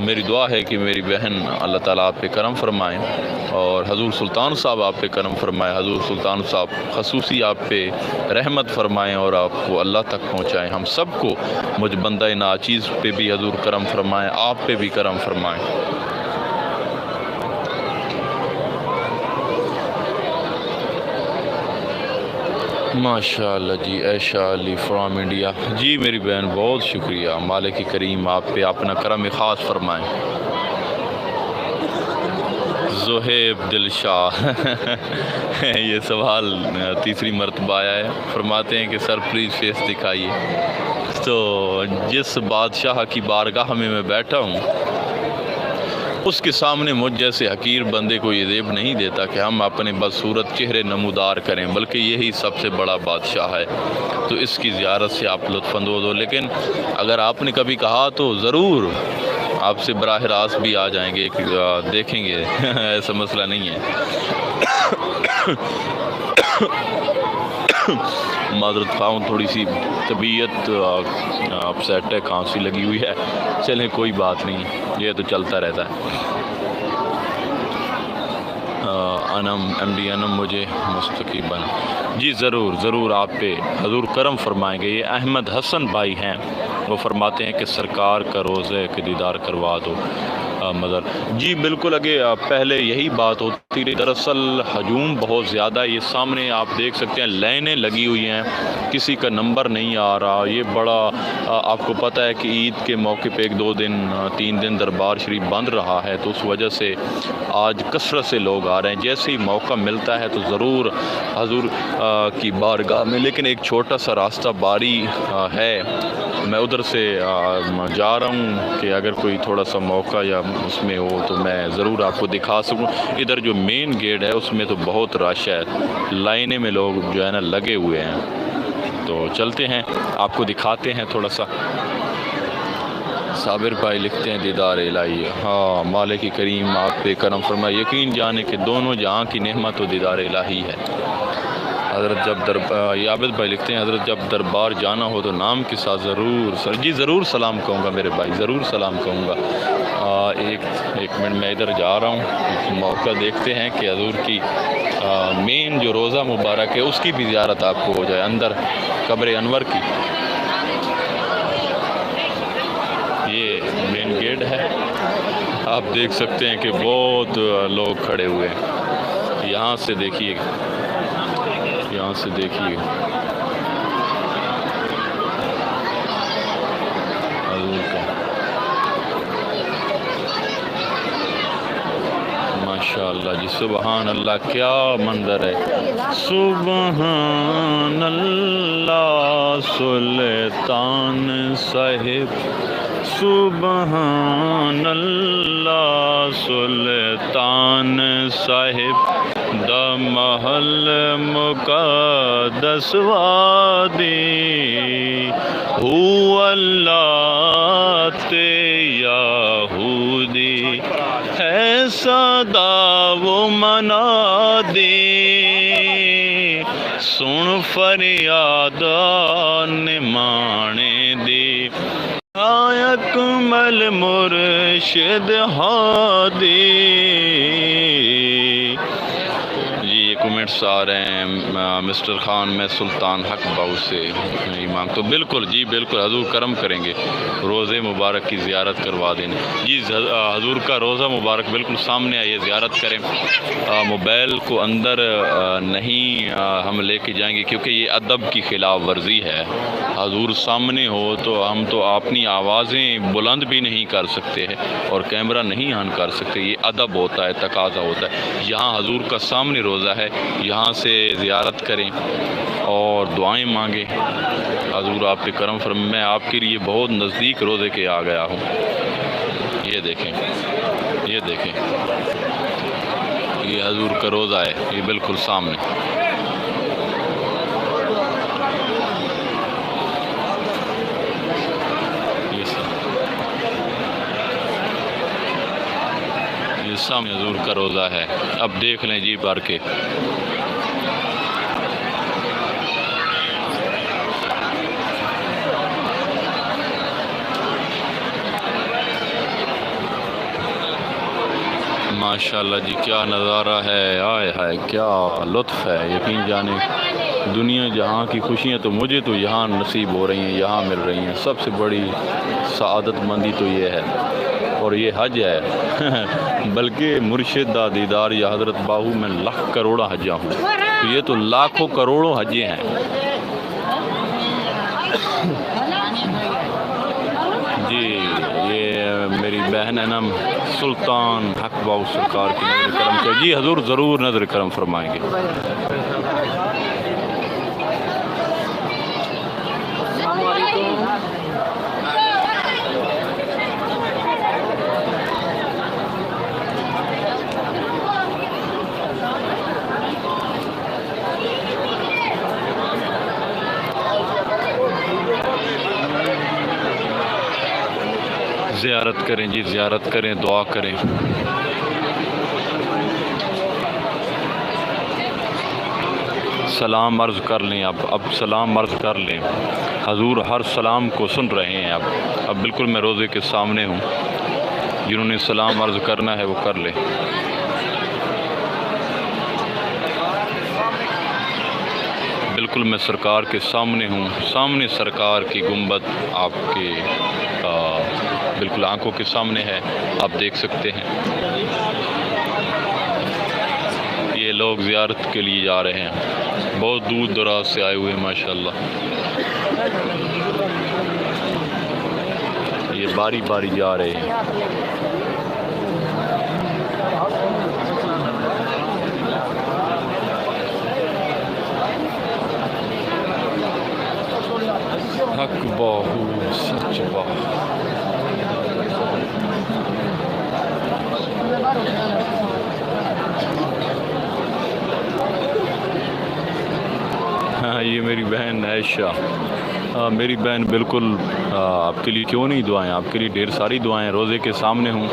میری دعا ہے کہ میری بہن اللہ تعالیٰ آپ پہ کرم فرمائیں اور حضور سلطان صاحب آپ پہ کرم فرمائیں، حضور سلطان صاحب خصوصی آپ پہ رحمت فرمائیں اور آپ کو اللہ تک پہنچائیں۔ ہم سب کو، مجھ بندہ ناچیز پہ بھی حضور کرم فرمائیں، آپ پہ بھی کرم فرمائیں۔ ماشاءاللہ جی، عائشہ علی فرام انڈیا، جی میری بہن بہت شکریہ، مالک کریم آپ پہ اپنا کرم خاص فرمائیں۔ زہیب دل شاہ یہ سوال تیسری مرتبہ آیا ہے، فرماتے ہیں کہ سر پلیز فیس دکھائیے۔ تو جس بادشاہ کی بارگاہ میں بیٹھا ہوں اس کے سامنے مجھ جیسے حقیر بندے کو یہ زیب نہیں دیتا کہ ہم اپنے بدصورت چہرے نمودار کریں، بلکہ یہی سب سے بڑا بادشاہ ہے، تو اس کی زیارت سے آپ لطف اندوز ہو۔ لیکن اگر آپ نے کبھی کہا تو ضرور آپ سے براہ راست بھی آ جائیں گے، دیکھیں گے ایسا مسئلہ نہیں ہے۔ معذرت خواہ ہوں، تھوڑی سی طبیعت اپسیٹ ہے، کھانسی لگی ہوئی ہے، چلیں کوئی بات نہیں، یہ تو چلتا رہتا ہے۔ انم ایم ڈی انم مجھے مستقیباً جی ضرور ضرور آپ پہ حضور کرم فرمائیں گے۔ یہ احمد حسن بھائی ہیں، وہ فرماتے ہیں کہ سرکار کا روزے کے دیدار کروا دو مدر۔ جی بالکل، پہلے یہی بات ہوتی رہی، دراصل ہجوم بہت زیادہ، یہ سامنے آپ دیکھ سکتے ہیں لائنیں لگی ہوئی ہیں، کسی کا نمبر نہیں آ رہا۔ یہ بڑا آپ کو پتہ ہے کہ عید کے موقع پہ 1-2 دن دربار شریف بند رہا ہے، تو اس وجہ سے آج کثرت سے لوگ آ رہے ہیں۔ جیسے ہی موقع ملتا ہے تو ضرور حضور کی بارگاہ میں، لیکن ایک چھوٹا سا راستہ باری ہے، میں ادھر سے جا رہا ہوں کہ اگر کوئی تھوڑا سا موقع یا اس میں ہو تو میں ضرور آپ کو دکھا سکوں۔ ادھر جو مین گیٹ ہے اس میں تو بہت رش ہے، لائنیں میں لوگ جو ہے نا لگے ہوئے ہیں، تو چلتے ہیں آپ کو دکھاتے ہیں تھوڑا سا۔ صابر بھائی لکھتے ہیں دیدار الہی، ہاں مالک کریم آپ پہ کرم فرمائے، یقین جانے کہ دونوں جہاں کی نعمت و دیدار الہی ہے۔ حضرت جب عابد بھائی لکھتے ہیں حضرت جب دربار جانا ہو تو نام کے ساتھ ضرور جی ضرور سلام کہوں گا میرے بھائی، ضرور سلام کہوں گا۔ ایک منٹ میں ادھر جا رہا ہوں، موقع دیکھتے ہیں کہ حضور کی مین جو روزہ مبارک ہے اس کی بھی زیارت آپ کو ہو جائے، اندر قبر انور کی۔ یہ مین گیٹ ہے، آپ دیکھ سکتے ہیں کہ بہت لوگ کھڑے ہوئے ہیں، یہاں سے دیکھیے، یہاں سے دیکھیے حضور کا، ماشاءاللہ جی، سبحان اللہ، کیا منظر ہے، سبحان اللہ سلطان صاحب، سبحان اللہ سلطان صاحب، دا محل مقدس وادی، ہو اللہ تے یہودی، ہے صدا و منادی، سن فریاد نمانے دی، اکمل مرشد ہادی۔ یہ کومنٹس آ رہے ہیں مسٹر خان، میں سلطان حق باؤ سے امام، تو بالکل جی بالکل حضور کرم کریں گے، روزے مبارک کی زیارت کروا دینے جی، حضور کا روزہ مبارک بالکل سامنے آئیے، زیارت کریں۔ موبائل کو اندر نہیں ہم لے کے جائیں گے کیونکہ یہ ادب کی خلاف ورزی ہے، حضور سامنے ہو تو ہم تو اپنی آوازیں بلند بھی نہیں کر سکتے ہیں اور کیمرہ نہیں آن کر سکتے، یہ ادب ہوتا ہے، تقاضا ہوتا ہے۔ یہاں حضور کا سامنے روزہ ہے، یہاں سے زیارت کریں اور دعائیں مانگیں، حضور آپ پہ کرم فرمائے۔ میں آپ کے لیے بہت نزدیک روزے کے آ گیا ہوں، یہ دیکھیں، یہ دیکھیں، یہ حضور کا روزہ ہے، یہ بالکل سامنے۔ یہ سامنے حضور کا روزہ ہے، اب دیکھ لیں جی بھر کے۔ ماشاءاللہ جی، کیا نظارہ ہے، آئے ہائے کیا لطف ہے، یقین جانے دنیا جہاں کی خوشیاں تو مجھے تو یہاں نصیب ہو رہی ہیں، یہاں مل رہی ہیں، سب سے بڑی سعادت مندی تو یہ ہے، اور یہ حج ہے بلکہ مرشد دا دیدار یا حضرت باہو میں لاکھ کروڑا حجاں ہوں۔ یہ تو لاکھوں کروڑوں حجی ہیں. جی یہ میری بہن ہے نا سلطان حق باؤ سرکار کی نظر کرم سے. جی حضور ضرور نظر کرم فرمائیں گے.
السلام علیکم.
زیارت کریں جی، زیارت کریں، دعا کریں. سلام عرض کر لیں. اب سلام عرض کر لیں. حضور ہر سلام کو سن رہے ہیں. اب بالکل میں روزے کے سامنے ہوں. جنہوں نے سلام عرض کرنا ہے وہ کر لیں. بالکل میں سرکار کے سامنے ہوں. سامنے سرکار کی گنبد آپ کے بالکل آنکھوں کے سامنے ہے. آپ دیکھ سکتے ہیں. یہ لوگ زیارت کے لیے جا رہے ہیں. بہت دور دراز سے آئے ہوئے ہیں ماشاءاللہ. یہ باری باری جا رہے ہیں. حق باہو سچ باہو. ہاں یہ میری بہن عائشہ. میری بہن بالکل آپ کے لیے کیوں نہیں دعائیں، آپ کے لیے ڈھیر ساری دعائیں. روزے کے سامنے ہوں.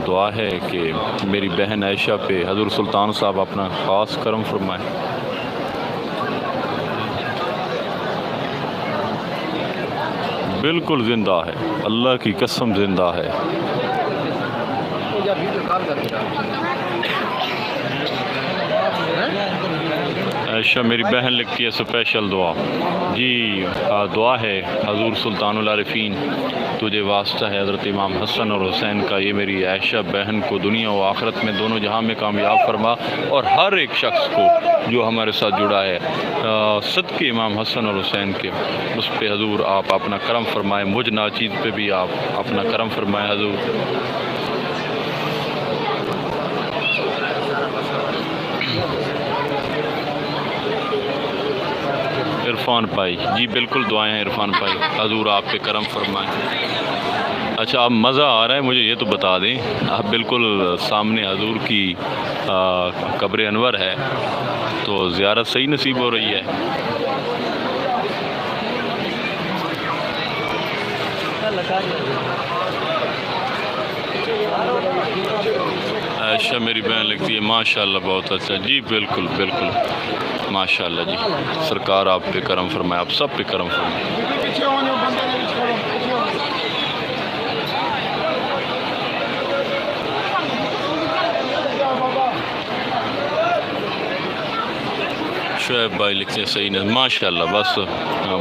دعا ہے کہ میری بہن عائشہ پہ حضور سلطان صاحب اپنا خاص کرم فرمائیں. بالکل زندہ ہے، اللہ کی قسم زندہ ہے. عائشہ میری بہن لکھتی ہے اسپیشل دعا. جی دعا ہے حضور سلطان العارفین تجھے واسطہ ہے حضرت امام حسن اور حسین کا. یہ میری عائشہ بہن کو دنیا و آخرت میں دونوں جہاں میں کامیاب فرما، اور ہر ایک شخص کو جو ہمارے ساتھ جڑا ہے صدقے امام حسن اور حسین کے، اس پہ حضور آپ اپنا کرم فرمائیں. مجھ ناچیز پہ بھی آپ اپنا کرم فرمائیں حضور. عرفان بھائی جی بالکل دعائیں ہیں. عرفان بھائی حضور آپ پہ کرم فرمائیں. اچھا آپ مزہ آ رہا ہے مجھے یہ تو بتا دیں. آپ بالکل سامنے حضور کی قبر انور ہے تو زیارت صحیح نصیب ہو رہی ہے. عائشہ میری بہن لگتی ہے ماشاءاللہ بہت اچھا. جی بالکل بالکل ماشاءاللہ. جی سرکار آپ پہ کرم فرمائے، آپ سب پہ کرم فرمائے. شعیب بھائی لکھتے ہیں صحیح نہیں ماشاءاللہ. بس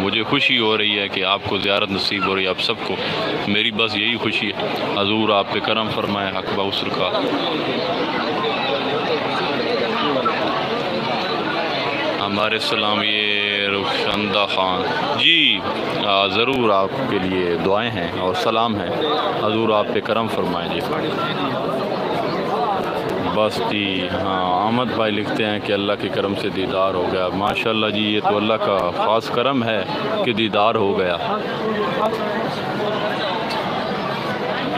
مجھے خوشی ہو رہی ہے کہ آپ کو زیارت نصیب ہو رہی ہے. آپ سب کو میری بس یہی خوشی ہے. حضور آپ پہ کرم فرمائے. حق باؤ سرکار. ہمارے سلام. یہ رخشندہ خان جی ضرور آپ کے لیے دعائیں ہیں اور سلام ہیں. حضور آپ پہ کرم فرمائیں. جی بس جی ہاں احمد بھائی لکھتے ہیں کہ اللہ کے کرم سے دیدار ہو گیا. ماشاءاللہ جی یہ تو اللہ کا خاص کرم ہے کہ دیدار ہو گیا.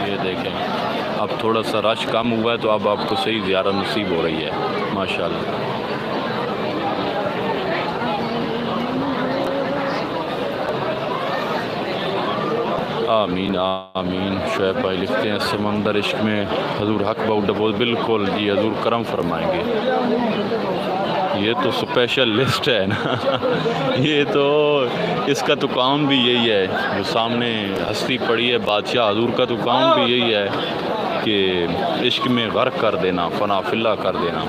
یہ دیکھیں اب تھوڑا سا رش کم ہوا ہے تو اب آپ کو صحیح زیارت نصیب ہو رہی ہے ماشاءاللہ. آمین آمین. شعیب بھائی لکھتے ہیں سمندر عشق میں حضور حق باؤ ڈبول. بالکل جی حضور کرم فرمائیں گے. یہ تو سپیشل لسٹ ہے نا. یہ تو اس کا تو کام بھی یہی ہے. جو سامنے ہستی پڑی ہے بادشاہ، حضور کا تو کام بھی یہی ہے کہ عشق میں غرق کر دینا، فنا فی اللہ کر دینا.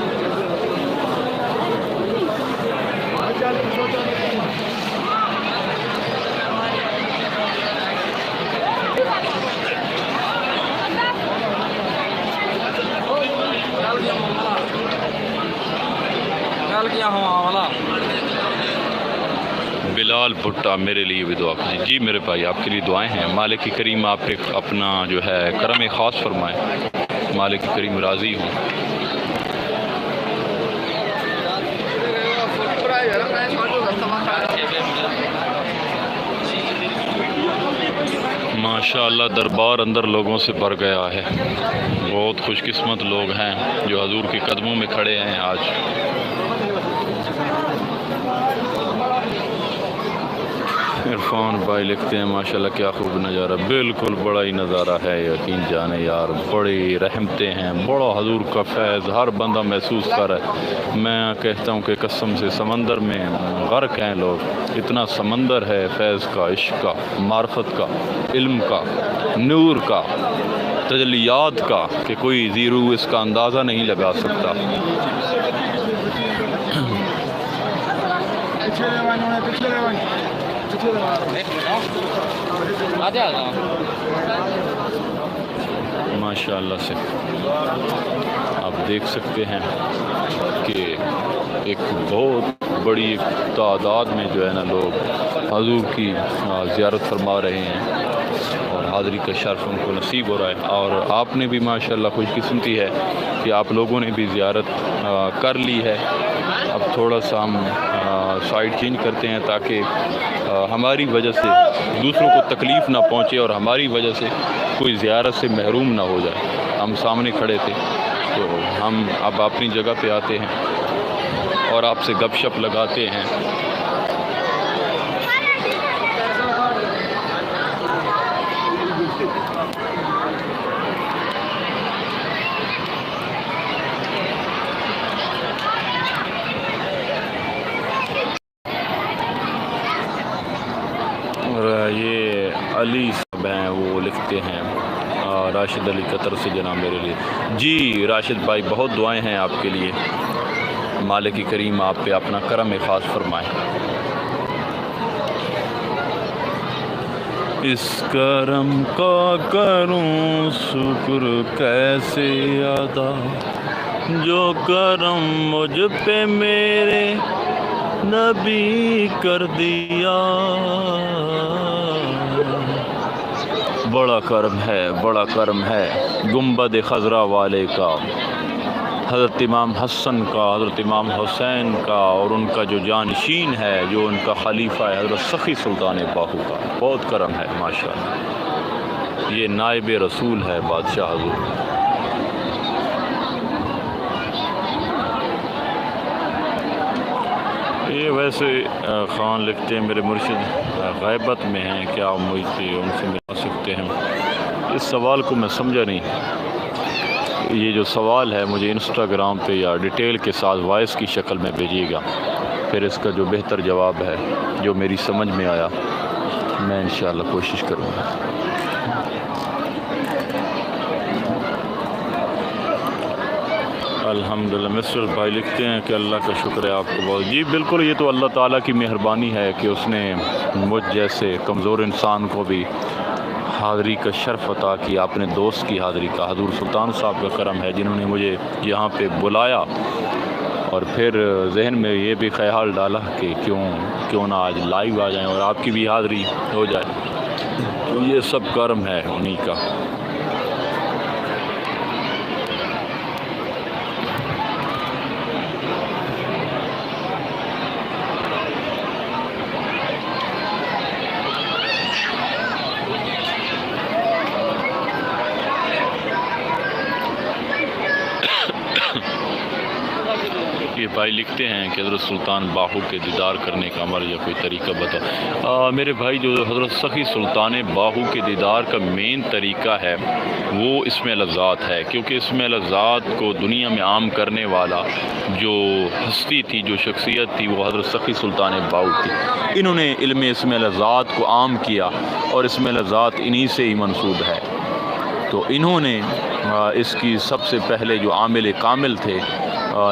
بلال بھٹا میرے لیے بھی دعا کیجیے. جی میرے بھائی آپ کے لیے دعائیں ہیں. مالک کریم آپ پہ اپنا جو ہے کرم خاص فرمائے. مالک کریم راضی ہوں. ماشاءاللہ دربار اندر لوگوں سے بھر گیا ہے. بہت خوش قسمت لوگ ہیں جو حضور کے قدموں میں کھڑے ہیں آج. عرفان بھائی لکھتے ہیں ماشاءاللہ کیا خوب نظارہ. بالکل بڑا ہی نظارہ ہے یقین جانے یار. بڑی رحمتیں ہیں. بڑا حضور کا فیض ہر بندہ محسوس کر رہا ہے. میں کہتا ہوں کہ قسم سے سمندر میں غرق ہیں لوگ. اتنا سمندر ہے فیض کا, عشق کا, معرفت کا, علم کا, نور کا, تجلیات کا کہ کوئی زیرو اس کا اندازہ نہیں لگا سکتا. ماشاء اللہ سے آپ دیکھ سکتے ہیں کہ ایک بہت بڑی تعداد میں جو ہے نا لوگ حضور کی زیارت فرما رہے ہیں اور حاضری کا شرف ان کو نصیب ہو رہا ہے. اور آپ نے بھی ماشاءاللہ خوش قسمتی ہے کہ آپ لوگوں نے بھی زیارت کر لی ہے. اب تھوڑا سا ہم سائڈ چینج کرتے ہیں تاکہ ہماری وجہ سے دوسروں کو تکلیف نہ پہنچے اور ہماری وجہ سے کوئی زیارت سے محروم نہ ہو جائے. ہم سامنے کھڑے تھے تو ہم اب اپنی جگہ پہ آتے ہیں اور آپ سے گپ شپ لگاتے ہیں. یہ علی صاحب ہیں وہ لکھتے ہیں راشد علی قطر سے جناب میرے لیے. جی راشد بھائی بہت دعائیں ہیں آپ کے لیے. مالک کریم آپ پہ اپنا کرم خاص فرمائے. اس کرم کا کروں شکر کیسے ادا جو کرم مجھ پہ میرے نبی کر دیا. بڑا کرم ہے, بڑا کرم ہے گنبد خضرا والے کا, حضرت امام حسن کا, حضرت امام حسین کا, اور ان کا جو جانشین ہے جو ان کا خلیفہ ہے حضرت سخی سلطان باہو کا. بہت کرم ہے ماشاءاللہ. یہ نائب رسول ہے بادشاہ حضور. یہ ویسے خان لکھتے ہیں میرے مرشد غیبت میں ہیں, کیا مجھے ان سے ملا سکتے ہیں؟ اس سوال کو میں سمجھا نہیں. یہ جو سوال ہے مجھے انسٹاگرام پہ یا ڈیٹیل کے ساتھ وائس کی شکل میں بھیجیے گا, پھر اس کا جو بہتر جواب ہے جو میری سمجھ میں آیا میں انشاءاللہ کوشش کروں گا. الحمدللہ. مسٹر بھائی لکھتے ہیں کہ اللہ کا شکر ہے آپ کو بہت. جی بالکل, یہ تو اللہ تعالیٰ کی مہربانی ہے کہ اس نے مجھ جیسے کمزور انسان کو بھی حاضری کا شرف عطا کیا. اپنے دوست کی حاضری کا حضور سلطان صاحب کا کرم ہے جنہوں نے مجھے یہاں پہ بلایا اور پھر ذہن میں یہ بھی خیال ڈالا کہ کیوں نہ آج لائیو آ جائیں اور آپ کی بھی حاضری ہو جائے. تو یہ سب کرم ہے انہی کا. یہ بھائی لکھتے ہیں کہ حضرت سلطان باہو کے دیدار کرنے کا عمل یا کوئی طریقہ بتا. میرے بھائی جو حضرت سخی سلطان باہو کے دیدار کا مین طریقہ ہے وہ اسم لذات ہے, کیونکہ اسم لذات کو دنیا میں عام کرنے والا جو ہستی تھی, جو شخصیت تھی, وہ حضرت سخی سلطان باہو تھی. انہوں نے علم اسم لذات کو عام کیا اور اسم لذات انہی سے ہی منسوب ہے. تو انہوں نے اس کی سب سے پہلے جو عامل کامل تھے,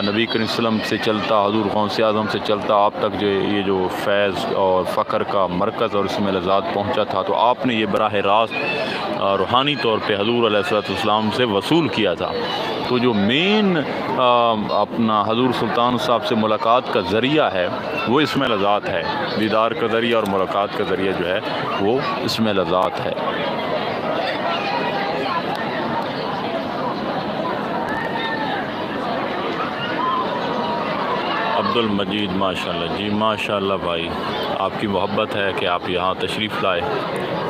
نبی کریم صلی اللہ علیہ وسلم سے چلتا, حضور غوث اعظم سے چلتا آپ تک جو یہ جو فیض اور فخر کا مرکز اور اسم لذات پہنچا تھا, تو آپ نے یہ براہ راست روحانی طور پہ حضور علیہ السلام سے وصول کیا تھا، تو جو مین اپنا حضور سلطان صاحب سے ملاقات کا ذریعہ ہے وہ اسم لذات ہے، دیدار کا ذریعہ اور ملاقات کا ذریعہ جو ہے وہ اسم لذات ہے۔ عبد المجید ماشاءاللہ، جی ماشاءاللہ بھائی، آپ کی محبت ہے کہ آپ یہاں تشریف لائے،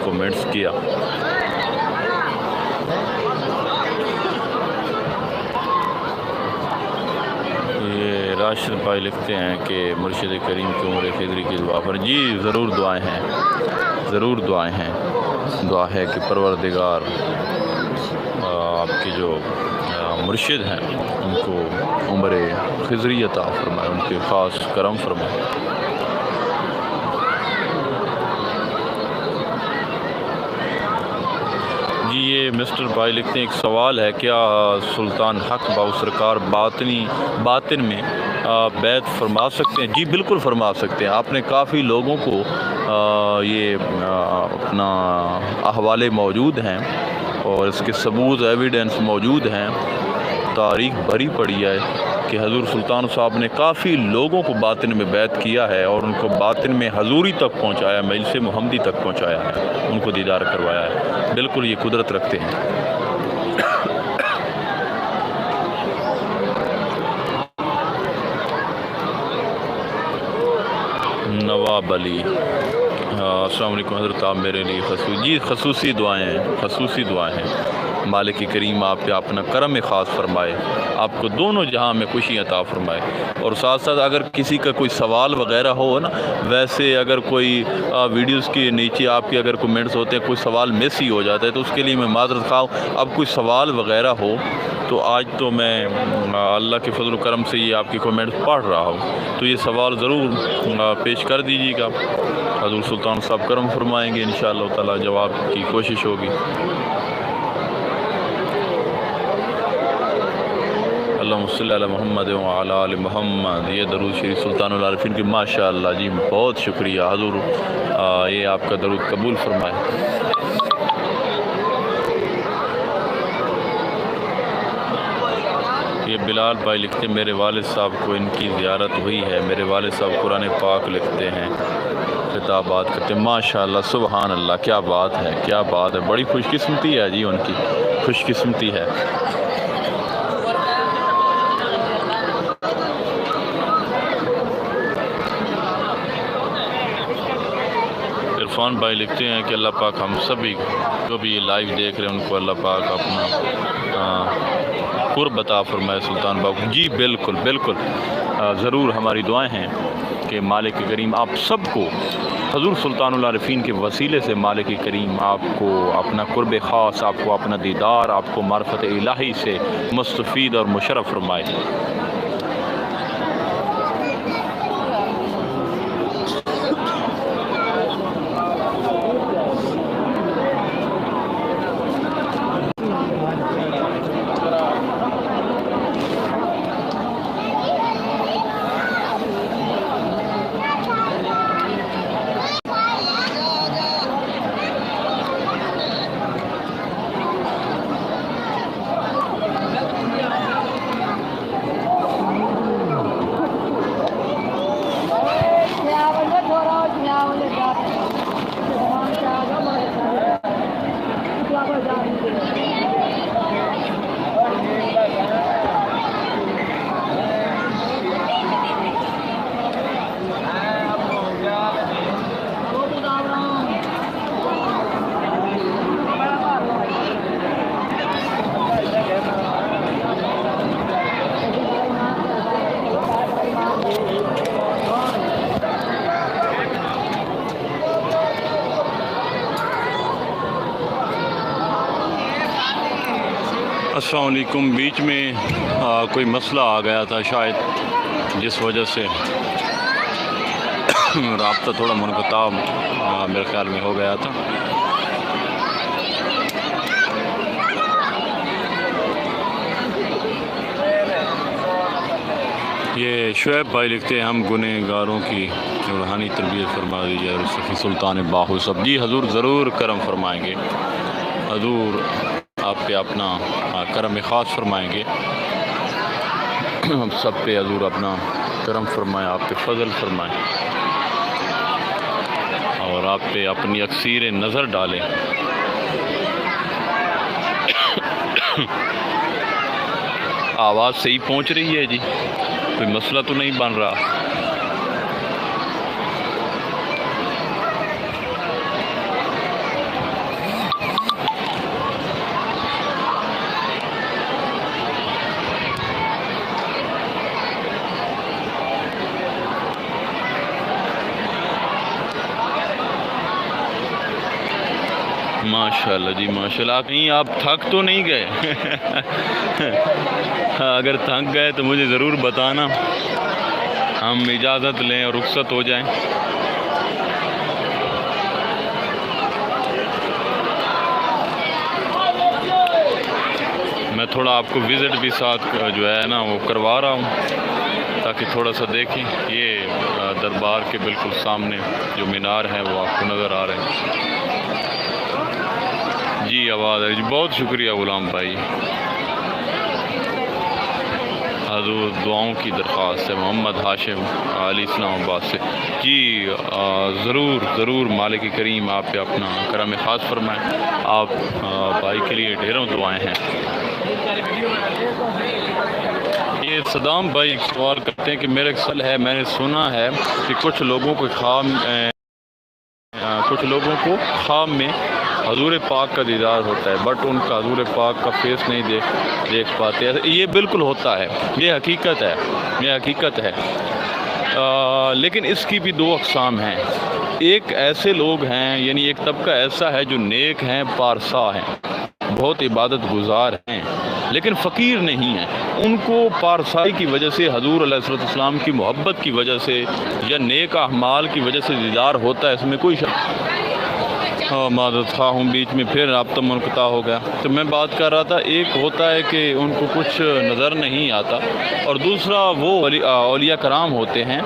کومنٹس کیا۔ یہ راشد بھائی لکھتے ہیں کہ مرشد کریم کی عمر خضری کی دعا پر، جی ضرور دعائیں ہیں، ضرور دعائیں ہیں۔ دعا ہے کہ پروردگار آپ کے جو مرشد ہیں ان کو عمر خضری عطا فرمائے، ان کے خاص کرم فرمائے۔ جی یہ مسٹر بھائی لکھتے ہیں ایک سوال ہے، کیا سلطان حق باؤ سرکار باطن میں بیعت فرما سکتے ہیں؟ جی بالکل فرما سکتے ہیں۔ آپ نے کافی لوگوں کو یہ اپنا احوالے موجود ہیں اور اس کے ثبوت ایویڈنس موجود ہیں، تاریخ بھری پڑی ہے کہ حضور سلطان صاحب نے کافی لوگوں کو باطن میں بیعت کیا ہے اور ان کو باطن میں حضوری تک پہنچایا، مجلس محمدی تک پہنچایا ہے، ان کو دیدار کروایا ہے۔ بالکل یہ قدرت رکھتے ہیں۔ نواب علی، السلام علیکم حضرت، آپ میرے لیے خصوصی دعائیں ہیں، خصوصی دعائیں ہیں۔ مالک کریم آپ پہ اپنا کرم خاص فرمائے، آپ کو دونوں جہاں میں خوشی عطا فرمائے، اور ساتھ ساتھ اگر کسی کا کوئی سوال وغیرہ ہو نا، ویسے اگر کوئی ویڈیوز کے نیچے آپ کے اگر کومنٹس ہوتے ہیں، کوئی سوال مس ہی ہو جاتا ہے تو اس کے لیے میں معذرت خواہ ہوں۔ اب کوئی سوال وغیرہ ہو تو آج تو میں اللہ کے فضل و کرم سے یہ آپ کی کومنٹس پڑھ رہا ہوں، تو یہ سوال ضرور پیش کر دیجیے گا، حضور سلطان صاحب کرم فرمائیں گے، انشاءاللہ تعالی جواب کی کوشش ہوگی۔ اللہم صلی علی محمد وعلی آل محمد، یہ درود شریف سلطان العارفین کی، ماشاءاللہ جی بہت شکریہ حضور، یہ آپ کا درود قبول فرمائے۔ یہ بلال بھائی لکھتے ہیں میرے والد صاحب کو ان کی زیارت ہوئی ہے، میرے والد صاحب قرآن پاک لکھتے ہیں، خطابات کرتے ہیں، ماشاءاللہ سبحان اللہ، کیا بات ہے، کیا بات ہے، بڑی خوش قسمتی ہے جی، ان کی خوش قسمتی ہے۔ عرفان بھائی لکھتے ہیں کہ اللہ پاک ہم سبھی جو بھی یہ لائیو دیکھ رہے ہیں ان کو اللہ پاک اپنا قرب عطا فرمائے سلطان باؤ۔ جی بالکل بالکل، ضرور ہماری دعائیں ہیں کہ مالک کریم آپ سب کو حضور سلطان العارفین کے وسیلے سے مالک کریم آپ کو اپنا قرب خاص، آپ کو اپنا دیدار، آپ کو معرفت الہی سے مستفید اور مشرف فرمائے۔ السلام علیکم، بیچ میں کوئی مسئلہ آ گیا تھا شاید، جس وجہ سے رابطہ تھوڑا منقطع میرے خیال میں ہو گیا تھا۔ یہ شعیب بھائی لکھتے ہیں ہم گنہگاروں کی روحانی تربیت فرما دیجیے اور صفی سلطان باہو سب۔ جی حضور ضرور کرم فرمائیں گے، حضور آپ پہ اپنا کرم خاص فرمائیں گے، ہم سب پہ حضور اپنا کرم فرمائیں، آپ پہ فضل فرمائیں اور آپ پہ اپنی اکثیر نظر ڈالیں۔ آواز صحیح پہنچ رہی ہے جی؟ کوئی مسئلہ تو نہیں بن رہا؟ ماشاءاللہ جی ماشاءاللہ۔ کہیں آپ تھک تو نہیں گئے؟ اگر تھک گئے تو مجھے ضرور بتانا، ہم اجازت لیں اور رخصت ہو جائیں۔ میں تھوڑا آپ کو وزٹ بھی ساتھ جو ہے نا وہ کروا رہا ہوں تاکہ تھوڑا سا دیکھیں۔ یہ دربار کے بالکل سامنے جو مینار ہے وہ آپ کو نظر آ رہے ہیں جی۔ آواز ہے جی، بہت شکریہ غلام بھائی۔ حضور دعاؤں کی درخواست ہے محمد ہاشم علی اسلام آباد سے جی۔ ضرور ضرور مالک کریم آپ پہ اپنا کرم خاص فرمائیں۔ آپ بھائی کے لیے ڈھیروں دعائیں ہیں۔ یہ صدام بھائی ایک سوال کرتے ہیں کہ میرا ایک سوال ہے، میں نے سنا ہے کہ کچھ لوگوں کو خواب میں حضور پاک کا دیدار ہوتا ہے، بٹ ان کا حضور پاک کا فیس نہیں دیکھ پاتے۔ یہ بالکل ہوتا ہے، یہ حقیقت ہے، لیکن اس کی بھی دو اقسام ہیں۔ ایک ایسے لوگ ہیں، یعنی ایک طبقہ ایسا ہے جو نیک ہیں، پارسا ہیں، بہت عبادت گزار ہیں لیکن فقیر نہیں ہیں۔ ان کو پارسائی کی وجہ سے، حضور علیہ السلام کی محبت کی وجہ سے یا نیک اعمال کی وجہ سے دیدار ہوتا ہے، اس میں کوئی شک۔ معذرت خواہ ہوں، بیچ میں پھر رابطہ منقطع ہو گیا۔ تو میں بات کر رہا تھا، ایک ہوتا ہے کہ ان کو کچھ نظر نہیں آتا، اور دوسرا وہ اولیاء کرام ہوتے ہیں،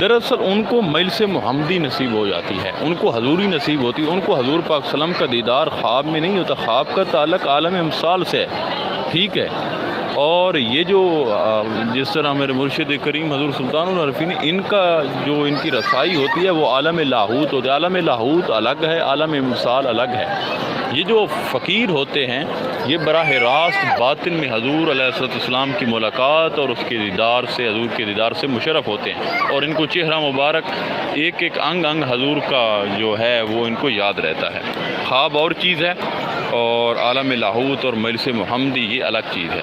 دراصل ان کو مجلس محمدی نصیب ہو جاتی ہے، ان کو حضوری نصیب ہوتی ہے، ان کو حضور پاک صلی اللہ علیہ وسلم کا دیدار خواب میں نہیں ہوتا۔ خواب کا تعلق عالم امثال سے ہے، ٹھیک ہے۔ اور یہ جو جس طرح میرے مرشد کریم حضور سلطان العارفین، ان کا جو ان کی رسائی ہوتی ہے وہ عالم لاہوت ہوتی ہے۔ عالم لاہوت الگ ہے، عالم امثال الگ ہے۔ یہ جو فقیر ہوتے ہیں یہ براہ راست باطن میں حضور علیہ السلام کی ملاقات اور اس کے دیدار سے، حضور کے دیدار سے مشرف ہوتے ہیں، اور ان کو چہرہ مبارک ایک ایک انگ حضور کا جو ہے وہ ان کو یاد رہتا ہے۔ خواب اور چیز ہے اور عالم لاہوت اور مجلس محمدی یہ الگ چیز ہے۔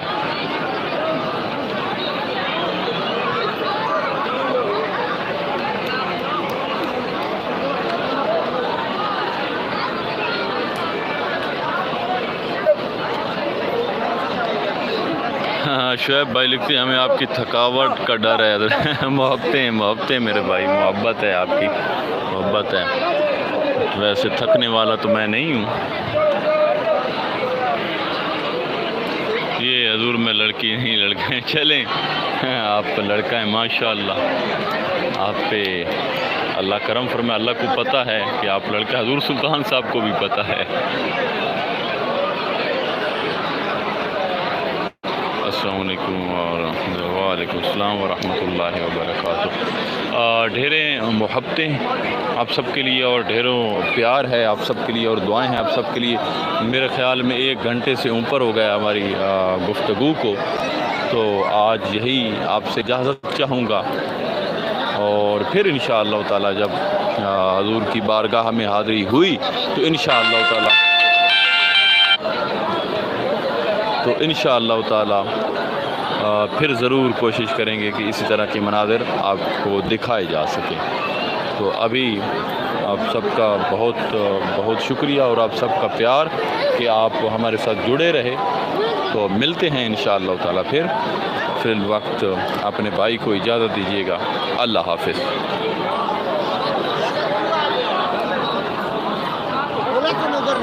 شعیب بھائی لکھتے ہیں ہمیں آپ کی تھکاوٹ کا ڈر ہے۔ محبتیں میرے بھائی، محبت ہے، آپ کی محبت ہے۔ ویسے تھکنے والا تو میں نہیں ہوں۔ یہ حضور میں لڑکی نہیں، لڑکا ہے۔ چلیں آپ لڑکا ہیں، ماشاءاللہ آپ پہ اللہ کرم فرمائے۔ اللہ کو پتہ ہے کہ آپ لڑکا، حضور سلطان صاحب کو بھی پتہ ہے۔ السلام علیکم وعلیکم السلام ورحمۃ اللہ وبرکاتہ۔ ڈھیرے محبتیں آپ سب کے لیے اور ڈھیروں پیار ہے آپ سب کے لیے اور دعائیں ہیں آپ سب کے لیے۔ میرے خیال میں 1 گھنٹے سے اوپر ہو گیا ہماری گفتگو کو، تو آج یہی آپ سے اجازت چاہوں گا، اور پھر انشاءاللہ تعالی جب حضور کی بارگاہ میں حاضری ہوئی تو انشاءاللہ تعالی پھر ضرور کوشش کریں گے کہ اسی طرح کے مناظر آپ کو دکھائے جا سکیں۔ تو ابھی آپ سب کا بہت بہت شکریہ اور آپ سب کا پیار کہ آپ ہمارے ساتھ جڑے رہے۔ تو ملتے ہیں انشاءاللہ تعالی پھر فی الوقت اپنے بھائی کو اجازت دیجیے گا۔ اللہ حافظ۔
نظر